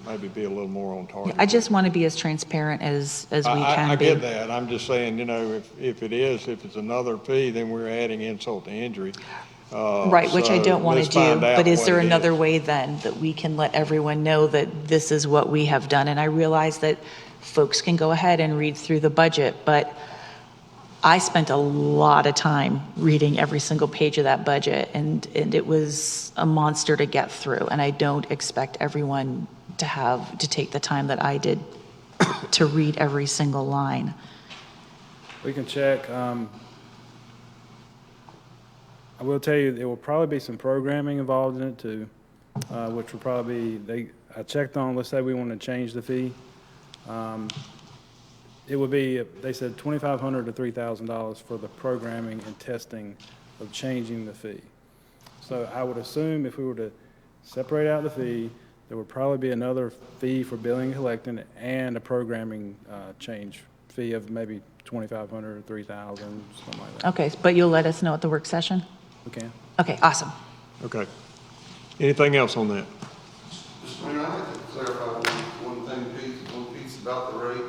maybe be a little more on target. I just want to be as transparent as we can I be. get that. I'm just saying, if it's another fee, then we're adding insult to injury. Right, which I So don't want to let's do, find out but is what there it another way then that we can let everyone know that this is what we have done? And I realize that folks can go ahead and read through the budget, but I spent a lot of time reading every single page of that budget, and it was a monster to get through, and I don't expect everyone to take the time that I did to read every single line. We can check. I will tell you, there will probably be some programming involved in it too, which will probably I checked on, let's say we want to change the fee. It would be, they said $2,500 to $3,000 for the programming and testing of changing the fee. So I would assume if we were to separate out the fee, there would probably be another fee for billing and collecting and a programming change fee of maybe $2,500 or $3,000, something like that. Okay, but you'll let us know at the work session? We can. Okay, awesome. Okay. Anything else on that? Mr. Mayor, I'd like to clarify one piece about the rate.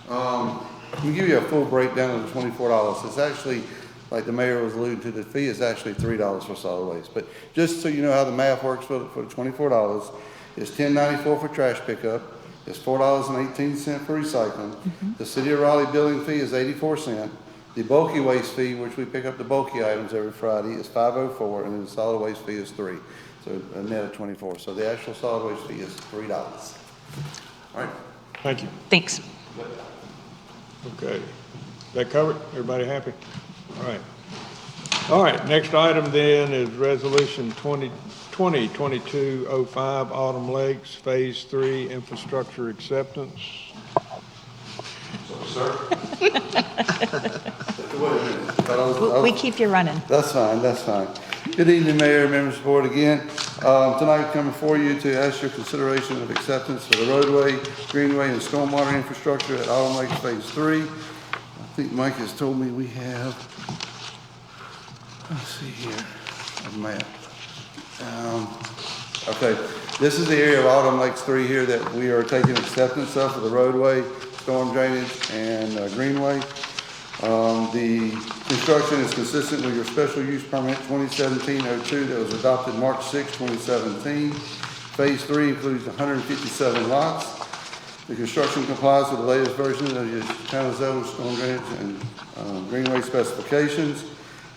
Let me give you a full breakdown of the $24. It's actually, like the mayor was alluding to, the fee is actually $3 for solid waste. But just so you know how the math works for the $24, it's $10.94 for trash pickup, it's $4.18 for recycling. The city of Raleigh billing fee is 84 cents. The bulky waste fee, which we pick up the bulky items every Friday, is $5.04, and then the solid waste fee is $3. So a net of 24. So the actual solid waste fee is $3. All right. Thank you. Thanks. Okay. That covered? Everybody happy? All right. All right, next item then is Resolution 2022-05, Autumn Lakes Phase 3 Infrastructure Acceptance. Sir? We keep you running. That's fine, that's fine. Good evening, Mayor, members of the board again. Tonight, coming before you to ask your consideration of acceptance for the roadway, greenway, and stormwater infrastructure at Autumn Lakes Phase 3. I think Mike has told me we have, let's see here, a map. Okay, this is the area of Autumn Lakes 3 here that we are taking acceptance of for the roadway, storm drainage, and greenway. The construction is consistent with your special use permit 2017-02 that was adopted March 6, 2017. Phase 3 includes 157 lots. The construction complies with the latest version of your town of Zebulon storm drainage and greenway specifications.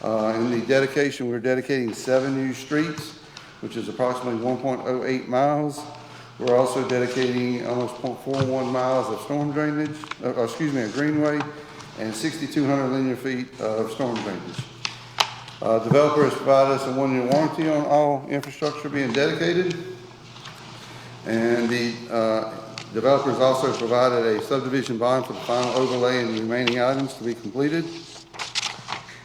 In the dedication, we're dedicating 7 new streets, which is approximately 1.08 miles. We're also dedicating almost 0.41 miles of storm drainage, a greenway, and 6,200 linear feet of storm drainage. Developer has provided us a 1-year warranty on all infrastructure being dedicated. And the developer has also provided a subdivision bond for the final overlay and the remaining items to be completed.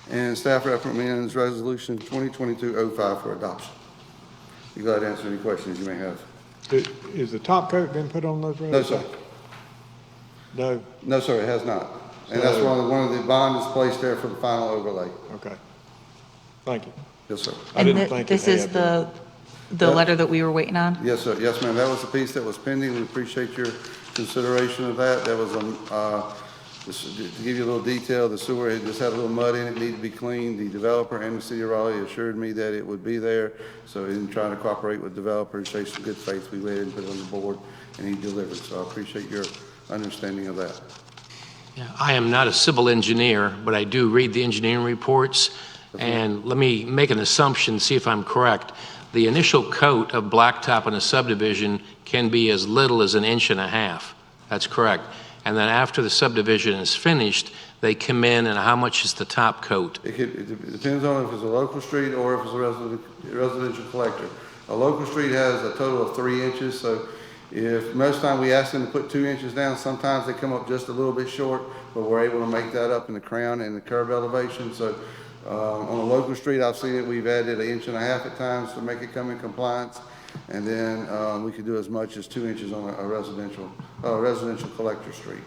And staff recommends resolution 2022-05 for adoption. Be glad to answer any questions you may have. Is the top coat been put on those roads? No, sir. No? No, sir, it has not. And that's one of the bond is placed there for the final overlay. Okay. Thank you. Yes, sir. I didn't think This it is had the letter that we were waiting on? Yes, sir. Yes, ma'am. That was the piece that was pending. We appreciate your consideration of that. That was, just to give you a little detail, the sewer had just had a little mud in it, needed to be cleaned. The developer and the city of Raleigh assured me that it would be there. So in trying to cooperate with developers, show some good faith, we went and put it on the board, and he delivered. So I appreciate your understanding of that. Yeah, I am not a civil engineer, but I do read the engineering reports, And let me make an assumption, see if I'm correct. The initial coat of blacktop in a subdivision can be as little as 1.5 inches. That's correct. And then after the subdivision is finished, they come in, and how much is the top coat? It depends on if it's a local street or if it's a residential collector. A local street has a total of 3 inches, so if most time we ask them to put 2 inches down, sometimes they come up just a little bit short, but we're able to make that up in the crown and the curb elevation. So on a local street, I've seen it, we've added 1.5 inches at times to make it come in compliance. And then we could do as much as 2 inches on a residential collector street.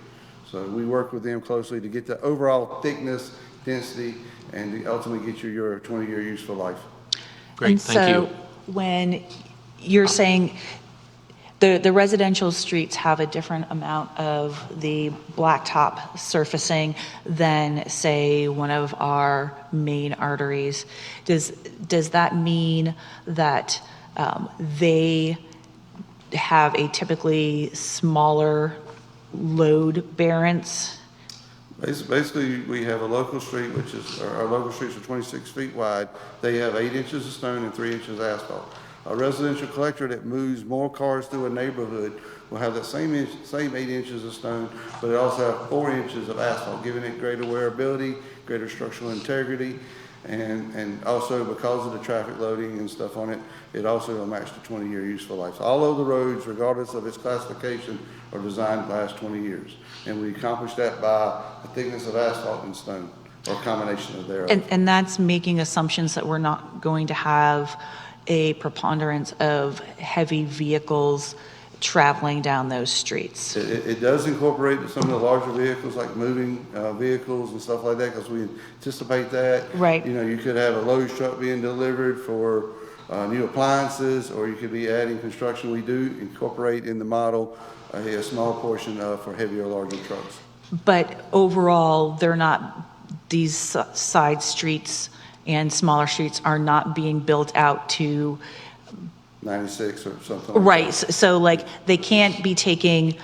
So we work with them closely to get the overall thickness, density, and to ultimately get you your 20-year useful life. Great, thank you. And so when you're saying the residential streets have a different amount of the blacktop surfacing than, say, one of our main arteries, does that mean that they have a typically smaller load bearance? Basically, we have a local street, which is, our local streets are 26 feet wide. They have 8 inches of stone and 3 inches of asphalt. A residential collector that moves more cars through a neighborhood will have that same 8 inches of stone, but it also have 4 inches of asphalt, giving it greater wearability, greater structural integrity, and also because of the traffic loading and stuff on it, it also will match the 20-year useful life. So all of the roads, regardless of its classification, are designed to last 20 years. And we accomplish that by the thickness of asphalt and stone, or a combination of thereof. And that's making assumptions that we're not going to have a preponderance of heavy vehicles traveling down those streets. It does incorporate some of the larger vehicles, like moving vehicles and stuff like that, because we anticipate that. Right. You know, you could have a load truck being delivered for new appliances, or you could be adding construction. We do incorporate in the model a small portion for heavier, larger trucks. But overall, they're not, these side streets and smaller streets are not being built out to 96 or something like right. that. So like they can't be taking,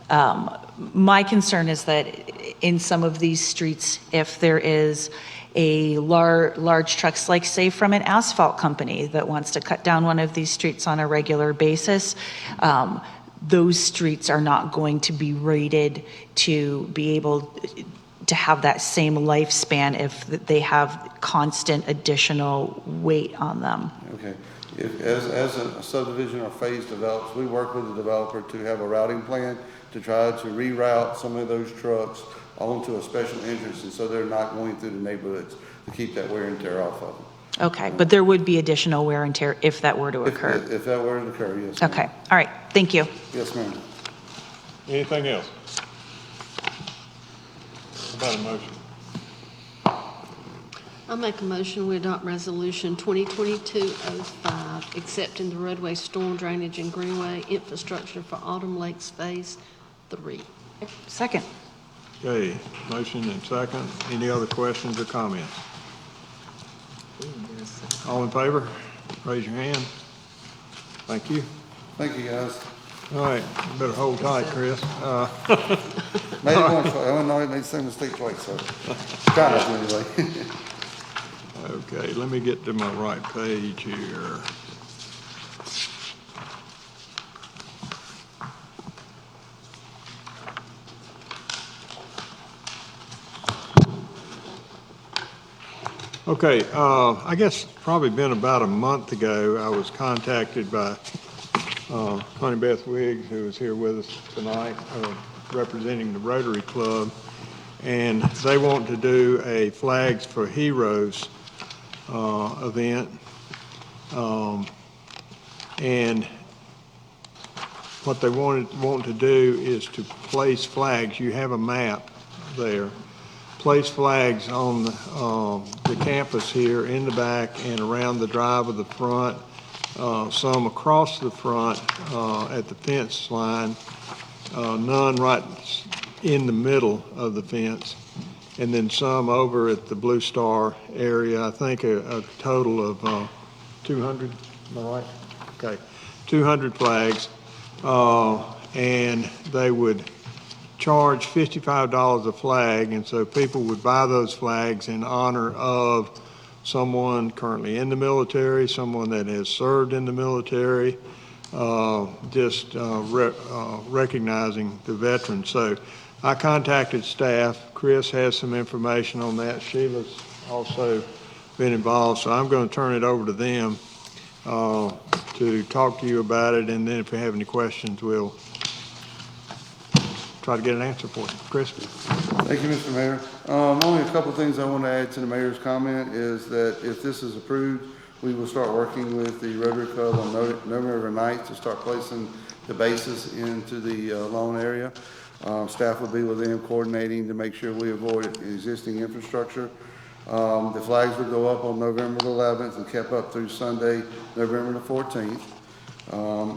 my concern is that in some of these streets, if there is a large trucks, like say from an asphalt company that wants to cut down one of these streets on a regular basis, those streets are not going to be rated to be able to have that same lifespan if they have constant additional weight on them. Okay. As a subdivision or phase develops, we work with the developer to have a routing plan to try to reroute some of those trucks onto a special entrance, and so they're not going through the neighborhoods, to keep that wear and tear off of them. Okay, but there would be additional wear and tear if that were to occur? If that were to occur, yes. ma'am. Okay, all right, thank you. Yes, ma'am. Anything else? About a motion? I'll make a motion, we adopt resolution 2022-05, accepting the roadway storm drainage and greenway infrastructure for Autumn Lakes Phase 3. Second. Okay, motion and second. Any other questions or comments? All in favor? Raise your hand. Thank you. Thank you, guys. All right, you better hold tight, Chris. Made it once, I don't know, it made the same mistake twice, so try not to anyway. Okay, let me get to my right page here. Okay, I guess probably been about a month ago, I was contacted by Honey Beth Wiggs, who is here with us tonight, representing the Rotary Club, and they want to do a Flags for Heroes event. And what they want to do is to place flags. You have a map there. Place flags on the campus here in the back and around the drive of the front, some across the front at the fence line, none right in the middle of the fence, and then some over at the Blue Star area. I think a total of 200, am I right? Okay, 200 flags, and they would charge $55 a flag, and so people would buy those flags in honor of someone currently in the military, someone that has served in the military, recognizing the veterans. So I contacted staff. Chris has some information on that. Sheila's also been involved, so I'm going to turn it over to them to talk to you about it, and then if you have any questions, we'll try to get an answer for you. Chris? Thank you, Mr. Mayor. Only a couple of things I want to add to the mayor's comment is that if this is approved, we will start working with the Rotary Club on November 9th to start placing the bases into the loan area. Staff will be with them coordinating to make sure we avoid existing infrastructure. The flags will go up on November the 11th and kept up through Sunday, November the 14th.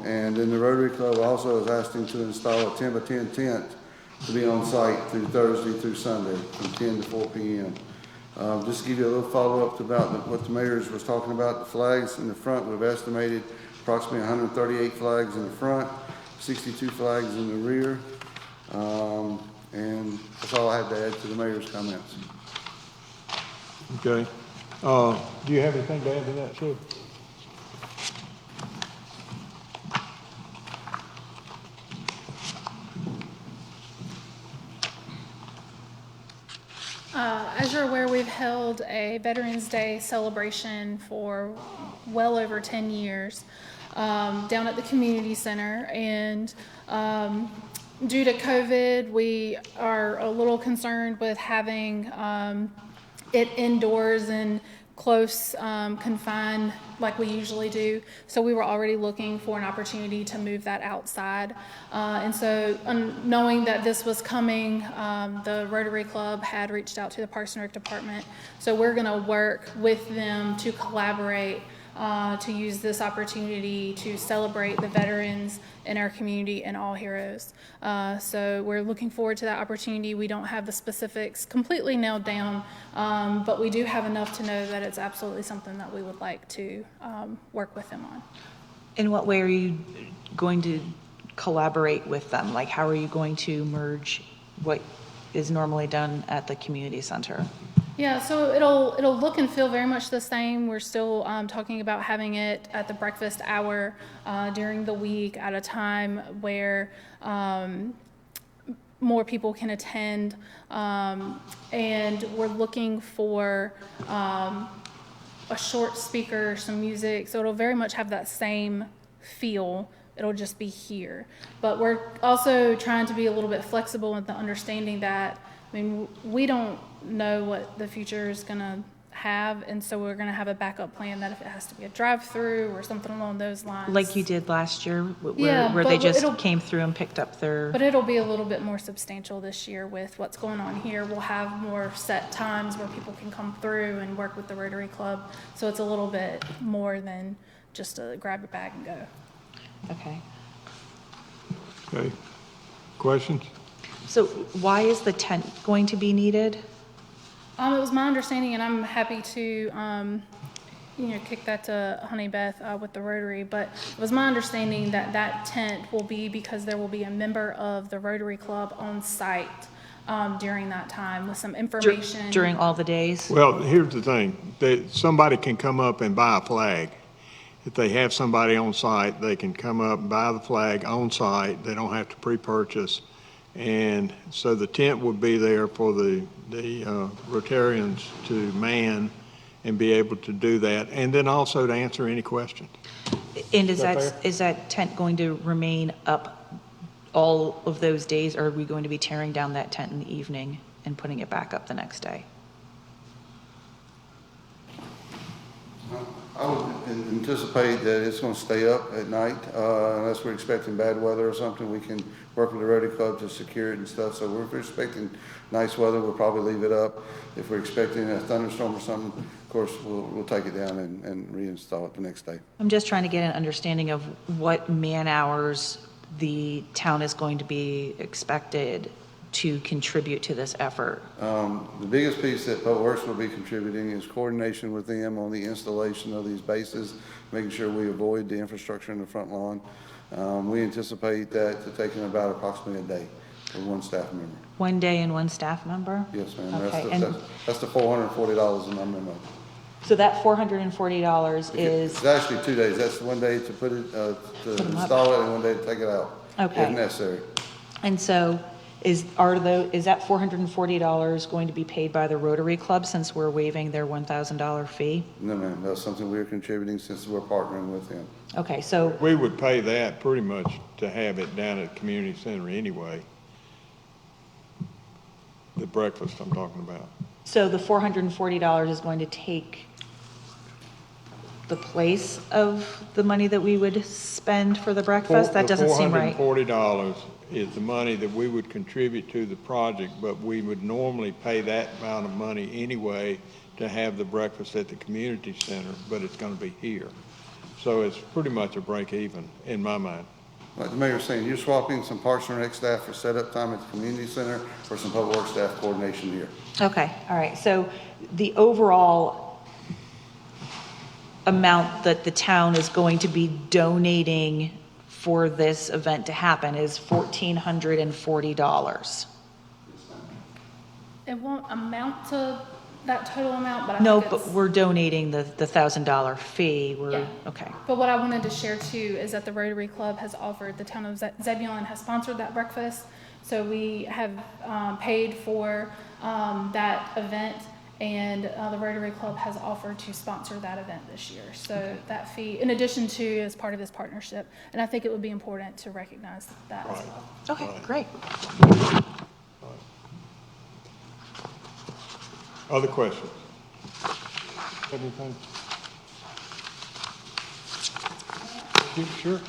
And then the Rotary Club also is asking to install a 10 by 10 tent to be on site through Thursday through Sunday from 10 to 4 p.m. Just to give you a little follow-up about what the mayor was talking about, the flags in the front, we've estimated approximately 138 flags in the front, 62 flags in the rear. And that's all I had to add to the mayor's comments. Okay. Do you have anything to add to that, Sheila? As you're aware, we've held a Veterans Day celebration for well over 10 years down at the community center. And due to COVID, we are a little concerned with having it indoors and close, confined like we usually do. So we were already looking for an opportunity to move that outside. And so knowing that this was coming, the Rotary Club had reached out to the Parks and Rec Department. So we're gonna work with them to collaborate to use this opportunity to celebrate the veterans in our community and all heroes. So we're looking forward to that opportunity. We don't have the specifics completely nailed down, but we do have enough to know that it's absolutely something that we would like to work with them on. In what way are you going to collaborate with them? Like, how are you going to merge what is normally done at the community center? Yeah, so it'll look and feel very much the same. We're still talking about having it at the breakfast hour during the week at a time where more people can attend, and we're looking for a short speaker, some music, so it'll very much have that same feel. It'll just be here. But we're also trying to be a little bit flexible with the understanding that, I mean, we don't know what the future is going to have, and so we're going to have a backup plan that if it has to be a drive-through or something along those lines. Like you did last year, Yeah, where they just came through and picked up their... But it'll be a little bit more substantial this year with what's going on here. We'll have more set times where people can come through and work with the Rotary Club, so it's a little bit more than just a grab your bag and go. Okay. Okay. Questions? So why is the tent going to be needed? It was my understanding, and I'm happy to, kick that to Honey Beth with the Rotary, but it was my understanding that that tent will be because there will be a member of the Rotary Club on site during that time with some information. During all the days? Well, here's the thing. Somebody can come up and buy a flag. If they have somebody on site, they can come up and buy the flag on site. They don't have to pre-purchase. And so the tent would be there for the Rotarians to man and be able to do that, and then also to answer any question. And is that tent going to remain up all of those days, or are we going to be tearing down that tent in the evening and putting it back up the next day? I would anticipate that it's going to stay up at night, unless we're expecting bad weather or something. We can work with the Rotary Club to secure it and stuff. So if we're expecting nice weather, we'll probably leave it up. If we're expecting a thunderstorm or something, of course, we'll take it down and reinstall it the next day. I'm just trying to get an understanding of what man hours the town is going to be expected to contribute to this effort. The biggest piece that Public Works will be contributing is coordination with them on the installation of these bases, making sure we avoid the infrastructure in the front lawn. We anticipate that to taking about approximately a day with one staff member. One day and one staff member? Yes, ma'am. Okay. That's the $440 in my memo. So that $440 is, It's actually 2 days. That's one day to put it, to them up. install it and one day to take it out. Okay. If necessary. and so is that $440 going to be paid by the Rotary Club since we're waiving their $1,000 fee? No, ma'am, that's something we're contributing since we're partnering with him. Okay, so, We would pay that pretty much to have it down at the community center anyway. The breakfast I'm talking about. so the $440 is going to take the place of the money that we would spend for the breakfast? That doesn't seem right. The $440 is the money that we would contribute to the project, but we would normally pay that amount of money anyway to have the breakfast at the community center, but it's going to be here. So it's pretty much a break even in my mind. Like the mayor was saying, you're swapping some Parks and Rec staff for setup time at the community center for some public works staff coordination here. Okay, all right. So the overall amount that the town is going to be donating for this event to happen is $1,440. It won't amount to that total amount, but I No, think but it's. we're donating the $1,000 fee. Yeah. Okay. But what I wanted to share too is that the Rotary Club has offered, the town of Zebulon has sponsored that breakfast. So we have paid for that event, and the Rotary Club has offered to sponsor that event this year. So that fee, in addition to, is part of this partnership. And I think it would be important to recognize that as well. Okay, great. Other questions? Anything? Sure.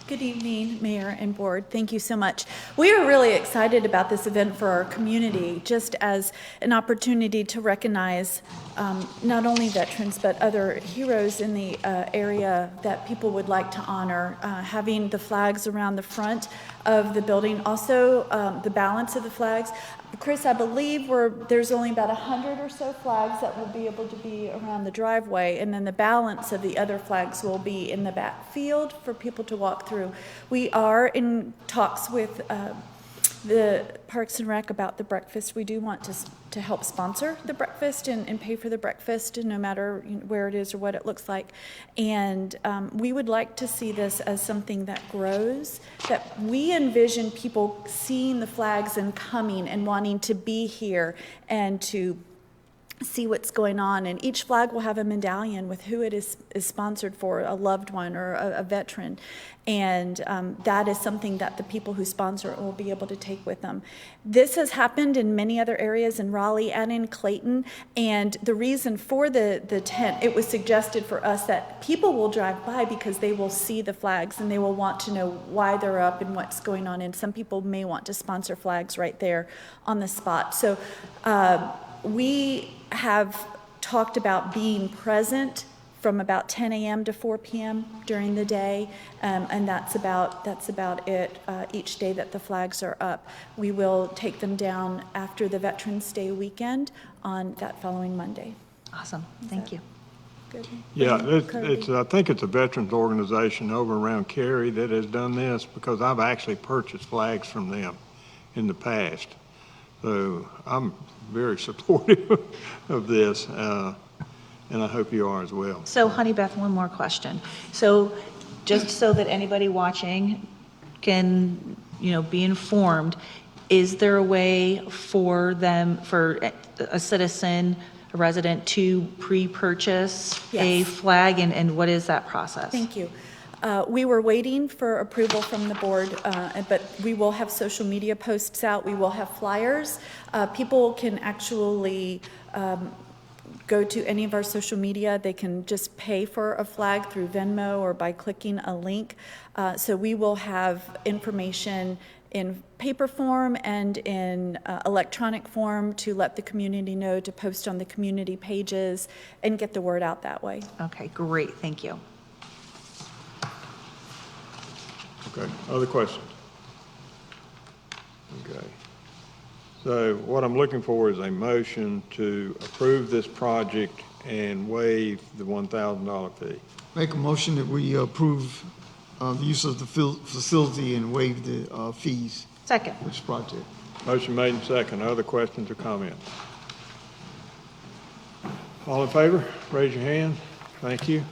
Good evening, Mayor and Board. Thank you so much. We are really excited about this event for our community, just as an opportunity to recognize not only veterans, but other heroes in the area that people would like to honor. Having the flags around the front of the building, also the balance of the flags. Chris, I believe there's only about 100 or so flags that will be able to be around the driveway, and then the balance of the other flags will be in the back field for people to walk through. We are in talks with the Parks and Rec about the breakfast. We do want to help sponsor the breakfast and pay for the breakfast, no matter where it is or what it looks like. And we would like to see this as something that grows, that we envision people seeing the flags and coming and wanting to be here and to see what's going on. And each flag will have a medallion with who it is sponsored for, a loved one or a veteran. And that is something that the people who sponsor it will be able to take with them. This has happened in many other areas in Raleigh and in Clayton. And the reason for the tent, it was suggested for us that people will drive by because they will see the flags and they will want to know why they're up and what's going on. And some people may want to sponsor flags right there on the spot. So we have talked about being present from about 10 a.m. to 4 p.m. during the day, and that's about it each day that the flags are up. We will take them down after the Veterans Day weekend on that following Monday. Awesome. Thank you. Good. Yeah, I think it's a veterans organization over around Cary that has done this, because I've actually purchased flags from them in the past. So I'm very supportive of this, and I hope you are as well. So, Honey Beth, one more question. So, just so that anybody watching can, be informed, is there a way for a citizen, a resident, to pre-purchase a flag, and what is that process? Thank you. We were waiting for approval from the board, but we will have social media posts out. We will have flyers. People can actually go to any of our social media. They can just pay for a flag through Venmo or by clicking a link. So we will have information in paper form and in electronic form to let the community know, to post on the community pages and get the word out that way. Okay, great. Thank you. Okay, other questions? Okay. So what I'm looking for is a motion to approve this project and waive the $1,000 fee. Make a motion that we approve the use of the facility and waive the fees Second. for this project. Motion made and second. Other questions or comments? All in favor, raise your hand. Thank you.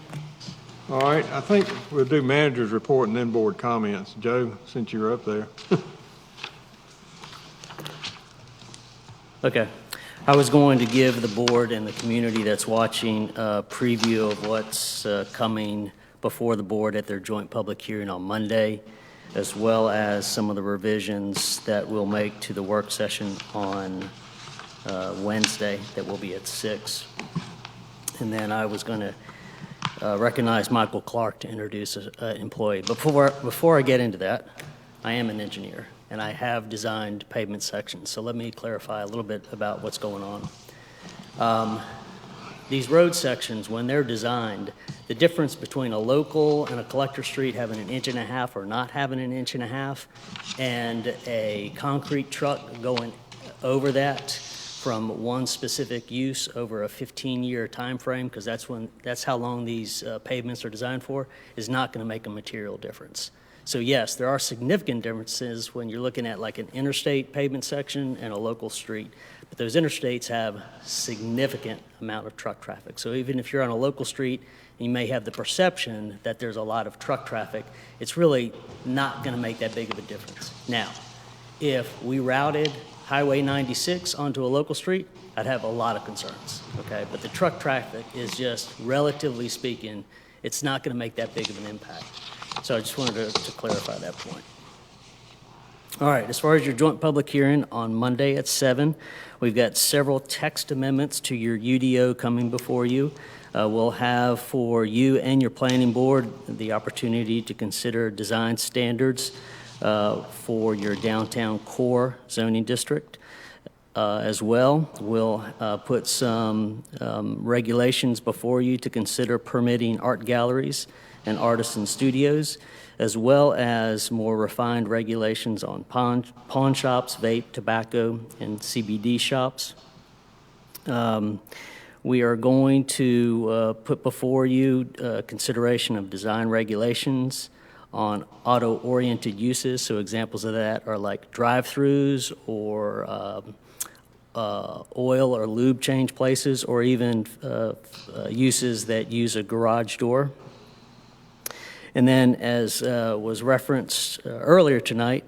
All right, I think we'll do manager's report and then board comments. Joe, since you're up there. Okay. I was going to give the board and the community that's watching a preview of what's coming before the board at their joint public hearing on Monday, as well as some of the revisions that we'll make to the work session on Wednesday that will be at 6. And then I was going to recognize Michael Clark to introduce an employee. But before I get into that, I am an engineer, and I have designed pavement sections. So let me clarify a little bit about what's going on. These road sections, when they're designed, the difference between a local and a collector street having an 1.5 inches or not having an 1.5 inches, and a concrete truck going over that from one specific use over a 15-year time frame, because that's how long these pavements are designed for, is not going to make a material difference. So yes, there are significant differences when you're looking at like an interstate pavement section and a local street, but those interstates have significant amount of truck traffic. So even if you're on a local street, you may have the perception that there's a lot of truck traffic, it's really not going to make that big of a difference. Now, if we routed Highway 96 onto a local street, I'd have a lot of concerns, okay? But the truck traffic is just, relatively speaking, it's not going to make that big of an impact. So I just wanted to clarify that point. All right, as far as your joint public hearing on Monday at 7, we've got several text amendments to your UDO coming before you. We'll have for you and your planning board the opportunity to consider design standards for your downtown core zoning district. As well, we'll put some regulations before you to consider permitting art galleries and artisan studios, as well as more refined regulations on pawn shops, vape, tobacco, and CBD shops. We are going to put before you consideration of design regulations on auto-oriented uses. So examples of that are like drive-throughs or oil or lube change places, or even uses that use a garage door. And then, as was referenced earlier tonight,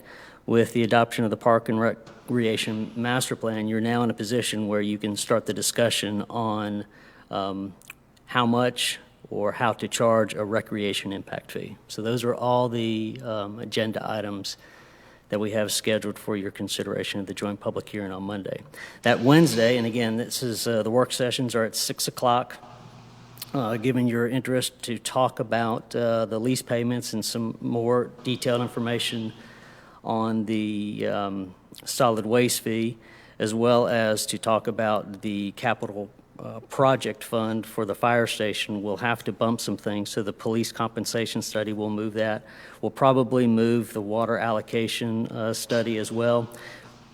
with the adoption of the Park and Recreation Master Plan, you're now in a position where you can start the discussion on how much or how to charge a recreation impact fee. So those are all the agenda items that we have scheduled for your consideration of the joint public hearing on Monday. That Wednesday, and again, this is the work sessions are at 6 o'clock. Given your interest to talk about the lease payments and some more detailed information on the solid waste fee, as well as to talk about the capital project fund for the fire station. We'll have to bump some things, so the police compensation study will move that. We'll probably move the water allocation study as well.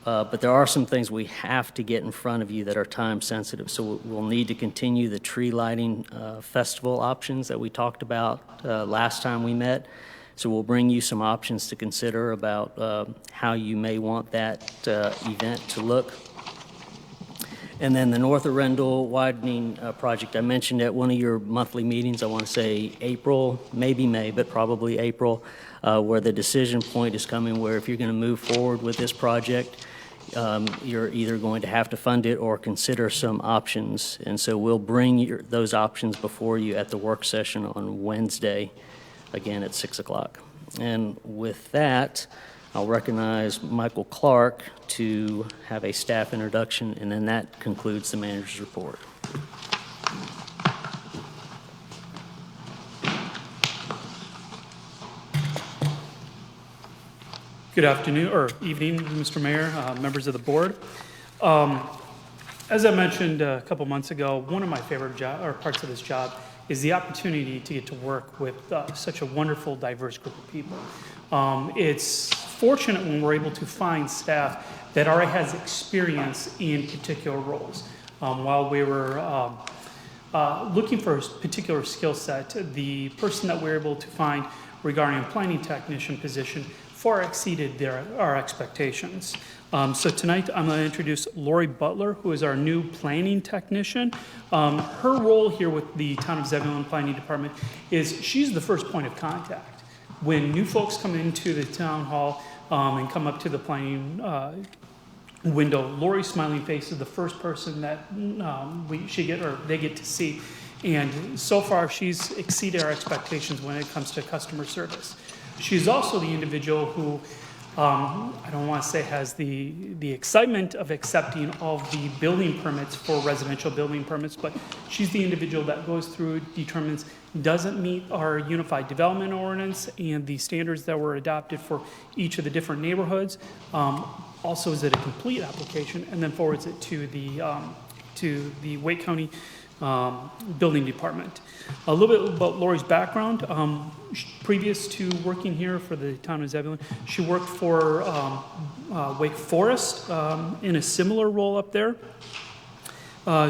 But there are some things we have to get in front of you that are time sensitive. So we'll need to continue the tree lighting festival options that we talked about last time we met. So we'll bring you some options to consider about how you may want that event to look. And then the North Arundel widening project, I mentioned at one of your monthly meetings, I want to say April, maybe May, but probably April, where the decision point is coming, where if you're going to move forward with this project, you're either going to have to fund it or consider some options. And so we'll bring those options before you at the work session on Wednesday, again at 6 o'clock. And with that, I'll recognize Michael Clark to have a staff introduction, and then that concludes the manager's report. Good afternoon, or evening, Mr. Mayor, members of the board. As I mentioned a couple months ago, one of my favorite parts of this job is the opportunity to get to work with such a wonderful, diverse group of people. It's fortunate when we're able to find staff that already has experience in particular roles. While we were looking for a particular skill set, the person that we were able to find regarding a planning technician position far exceeded our expectations. So tonight, I'm going to introduce Lori Butler, who is our new planning technician. Her role here with the Town of Zebulon Planning Department is she's the first point of contact. When new folks come into the town hall and come up to the planning window, Lori's smiling face is the first person that they get to see. And so far, she's exceeded our expectations when it comes to customer service. She's also the individual who, I don't want to say has the excitement of accepting all of the building permits for residential building permits, but she's the individual that goes through, determines, doesn't meet our unified development ordinance and the standards that were adopted for each of the different neighborhoods. Also is it a complete application, and then forwards it to the Wake County Building Department. A little bit about Lori's background. Previous to working here for the town of Zebulon, she worked for Wake Forest in a similar role up there.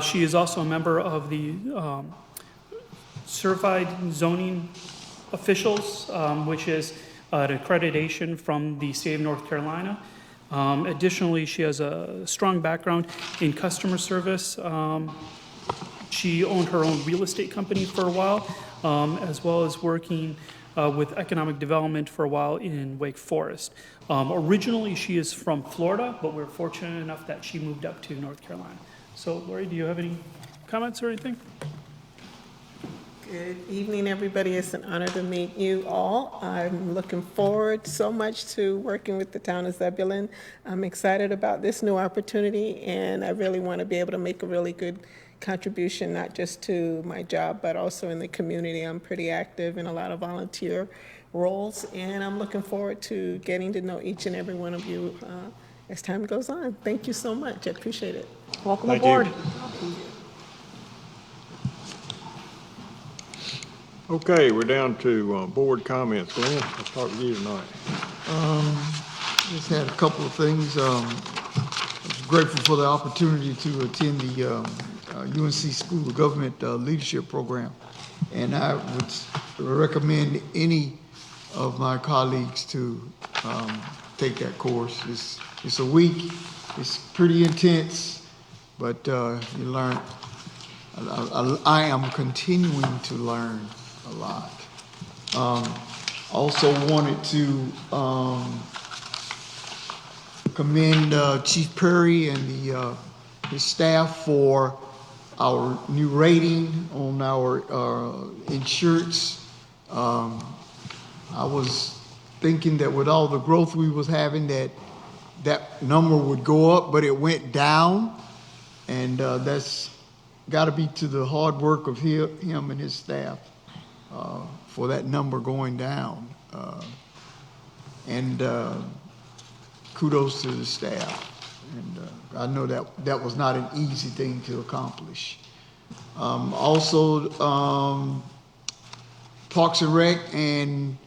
She is also a member of the Certified Zoning Officials, which is an accreditation from the state of North Carolina. Additionally, she has a strong background in customer service. She owned her own real estate company for a while, as well as working with economic development for a while in Wake Forest. Originally, she is from Florida, but we're fortunate enough that she moved up to North Carolina. So, Lori, do you have any comments or anything? Good evening, everybody. It's an honor to meet you all. I'm looking forward so much to working with the town of Zebulon. I'm excited about this new opportunity, and I really want to be able to make a really good contribution, not just to my job, but also in the community. I'm pretty active in a lot of volunteer roles, and I'm looking forward to getting to know each and every one of you as time goes on. Thank you so much. I appreciate it. Welcome aboard. Okay, we're down to board comments. Glenn, I'll start with you tonight. Just had a couple of things. I was grateful for the opportunity to attend the UNC School of Government Leadership Program, and I would recommend any of my colleagues to take that course. It's a week. It's pretty intense, but you learn. I am continuing to learn a lot. Also wanted to commend Chief Perry and his staff for our new rating on our insurance. I was thinking that with all the growth we was having, that number would go up, but it went down, and that's got to be to the hard work of him and his staff for that number going down. And kudos to the staff. And I know that was not an easy thing to accomplish. Also, Parks and Rec and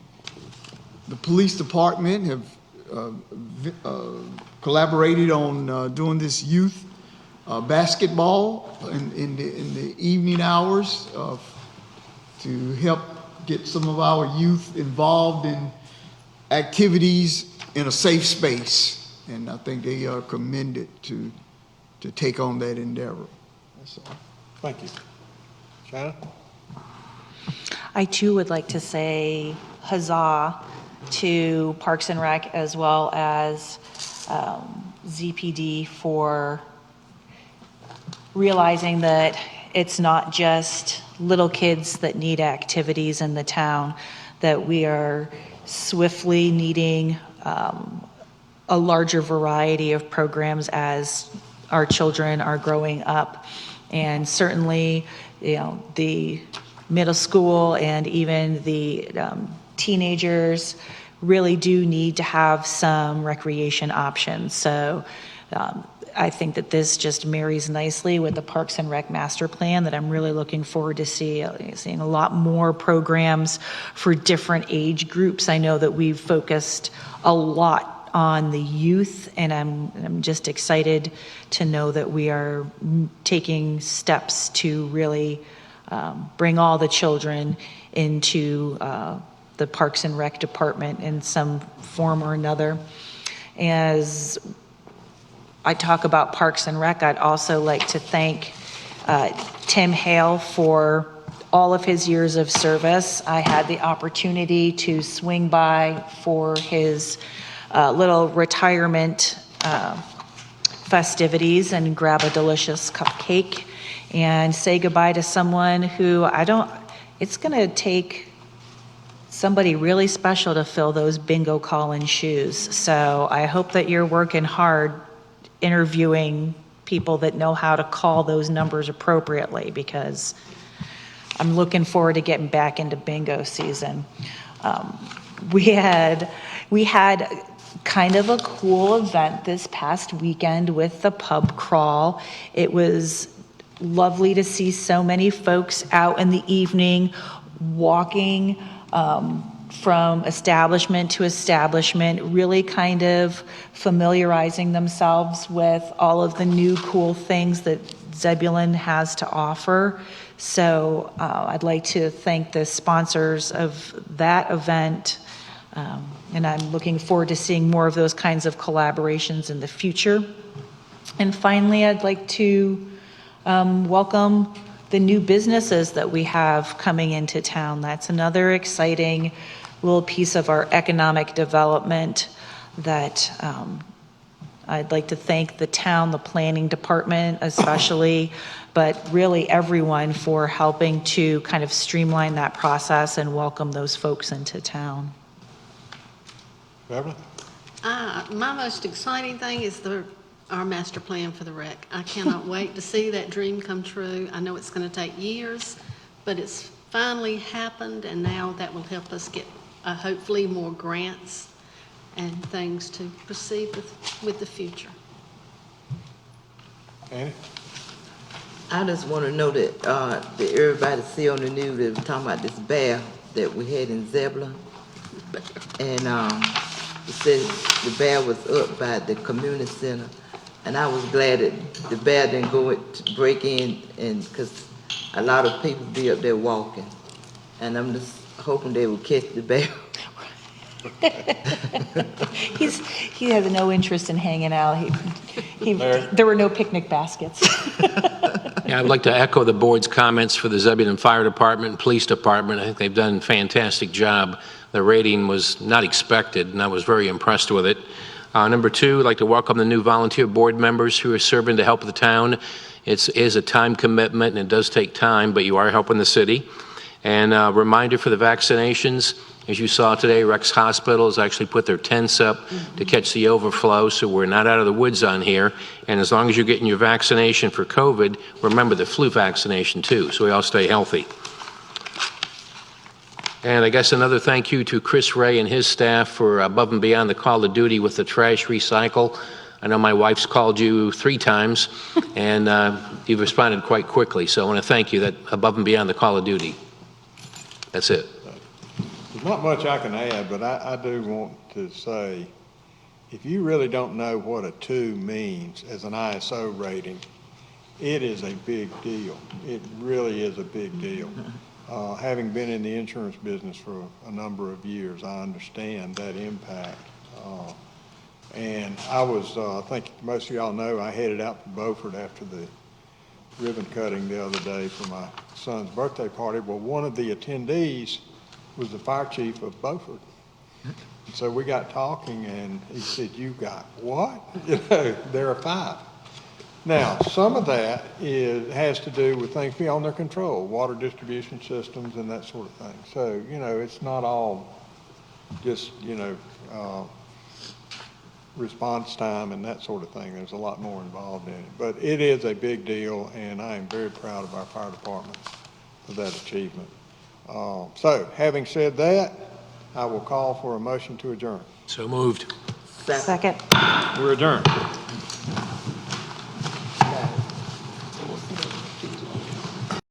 the police department have collaborated on doing this youth basketball in the evening hours to help get some of our youth involved in activities in a safe space. And I think they are commended to take on that endeavor. That's all. Thank you. Shannon? I too would like to say huzzah to Parks and Rec as well as ZPD for realizing that it's not just little kids that need activities in the town, that we are swiftly needing a larger variety of programs as our children are growing up. And certainly, the middle school and even the teenagers really do need to have some recreation options. So I think that this just marries nicely with the Parks and Rec Master Plan that I'm really looking forward to seeing a lot more programs for different age groups. I know that we've focused a lot on the youth, and I'm just excited to know that we are taking steps to really bring all the children into the Parks and Rec department in some form or another. As I talk about Parks and Rec, I'd also like to thank Tim Hale for all of his years of service. I had the opportunity to swing by for his little retirement festivities and grab a delicious cupcake and say goodbye to someone who it's going to take somebody really special to fill those bingo calling shoes. So I hope that you're working hard interviewing people that know how to call those numbers appropriately, because I'm looking forward to getting back into bingo season. We had kind of a cool event this past weekend with the pub crawl. It was lovely to see so many folks out in the evening walking from establishment to establishment, really kind of familiarizing themselves with all of the new cool things that Zebulon has to offer. So I'd like to thank the sponsors of that event, and I'm looking forward to seeing more of those kinds of collaborations in the future. And finally, I'd like to welcome the new businesses that we have coming into town. That's another exciting little piece of our economic development that I'd like to thank the town, the planning department especially, but really everyone for helping to kind of streamline that process and welcome those folks into town. Beverly? My most exciting thing is our master plan for the rec. I cannot wait to see that dream come true. I know it's going to take years, but it's finally happened, and now that will help us get hopefully more grants and things to proceed with the future. Annie? I just want to know that everybody see on the news that we're talking about this bear that we had in Zebulon, and it says the bear was up by the community center, and I was glad that the bear didn't go to break in, and because a lot of people be up there walking, and I'm just hoping they will catch the bear. He has no interest in hanging out. There were no picnic baskets. Yeah, I'd like to echo the board's comments for the Zebulon Fire Department and Police Department. I think they've done a fantastic job. The rating was not expected, and I was very impressed with it. Number two, I'd like to welcome the new volunteer board members who are serving to help the town. It is a time commitment, and it does take time, but you are helping the city. And a reminder for the vaccinations. As you saw today, Rex Hospital has actually put their tents up to catch the overflow, so we're not out of the woods on here. And as long as you're getting your vaccination for COVID, remember the flu vaccination too, so we all stay healthy. And I guess another thank you to Chris Ray and his staff for above and beyond the call of duty with the trash recycle. I know my wife's called you 3 times, and you've responded quite quickly, so I want to thank you, that above and beyond the call of duty. That's it. There's not much I can add, but I do want to say, if you really don't know what a 2 means as an ISO rating, it is a big deal. It really is a big deal. Having been in the insurance business for a number of years, I understand that impact. And I was, I think most of y'all know, I headed out to Beaufort after the ribbon cutting the other day for my son's birthday party. Well, one of the attendees was the fire chief of Beaufort. And so we got talking, and he said, "You got what?" You know, there are 5. Now, some of that has to do with things beyond their control, water distribution systems and that sort of thing. So, you know, it's not all just, you know, response time and that sort of thing. There's a lot more involved in it. But it is a big deal, and I am very proud of our fire department for that achievement. So, having said that, I will call for a motion to adjourn. So moved. Second. We're adjourned.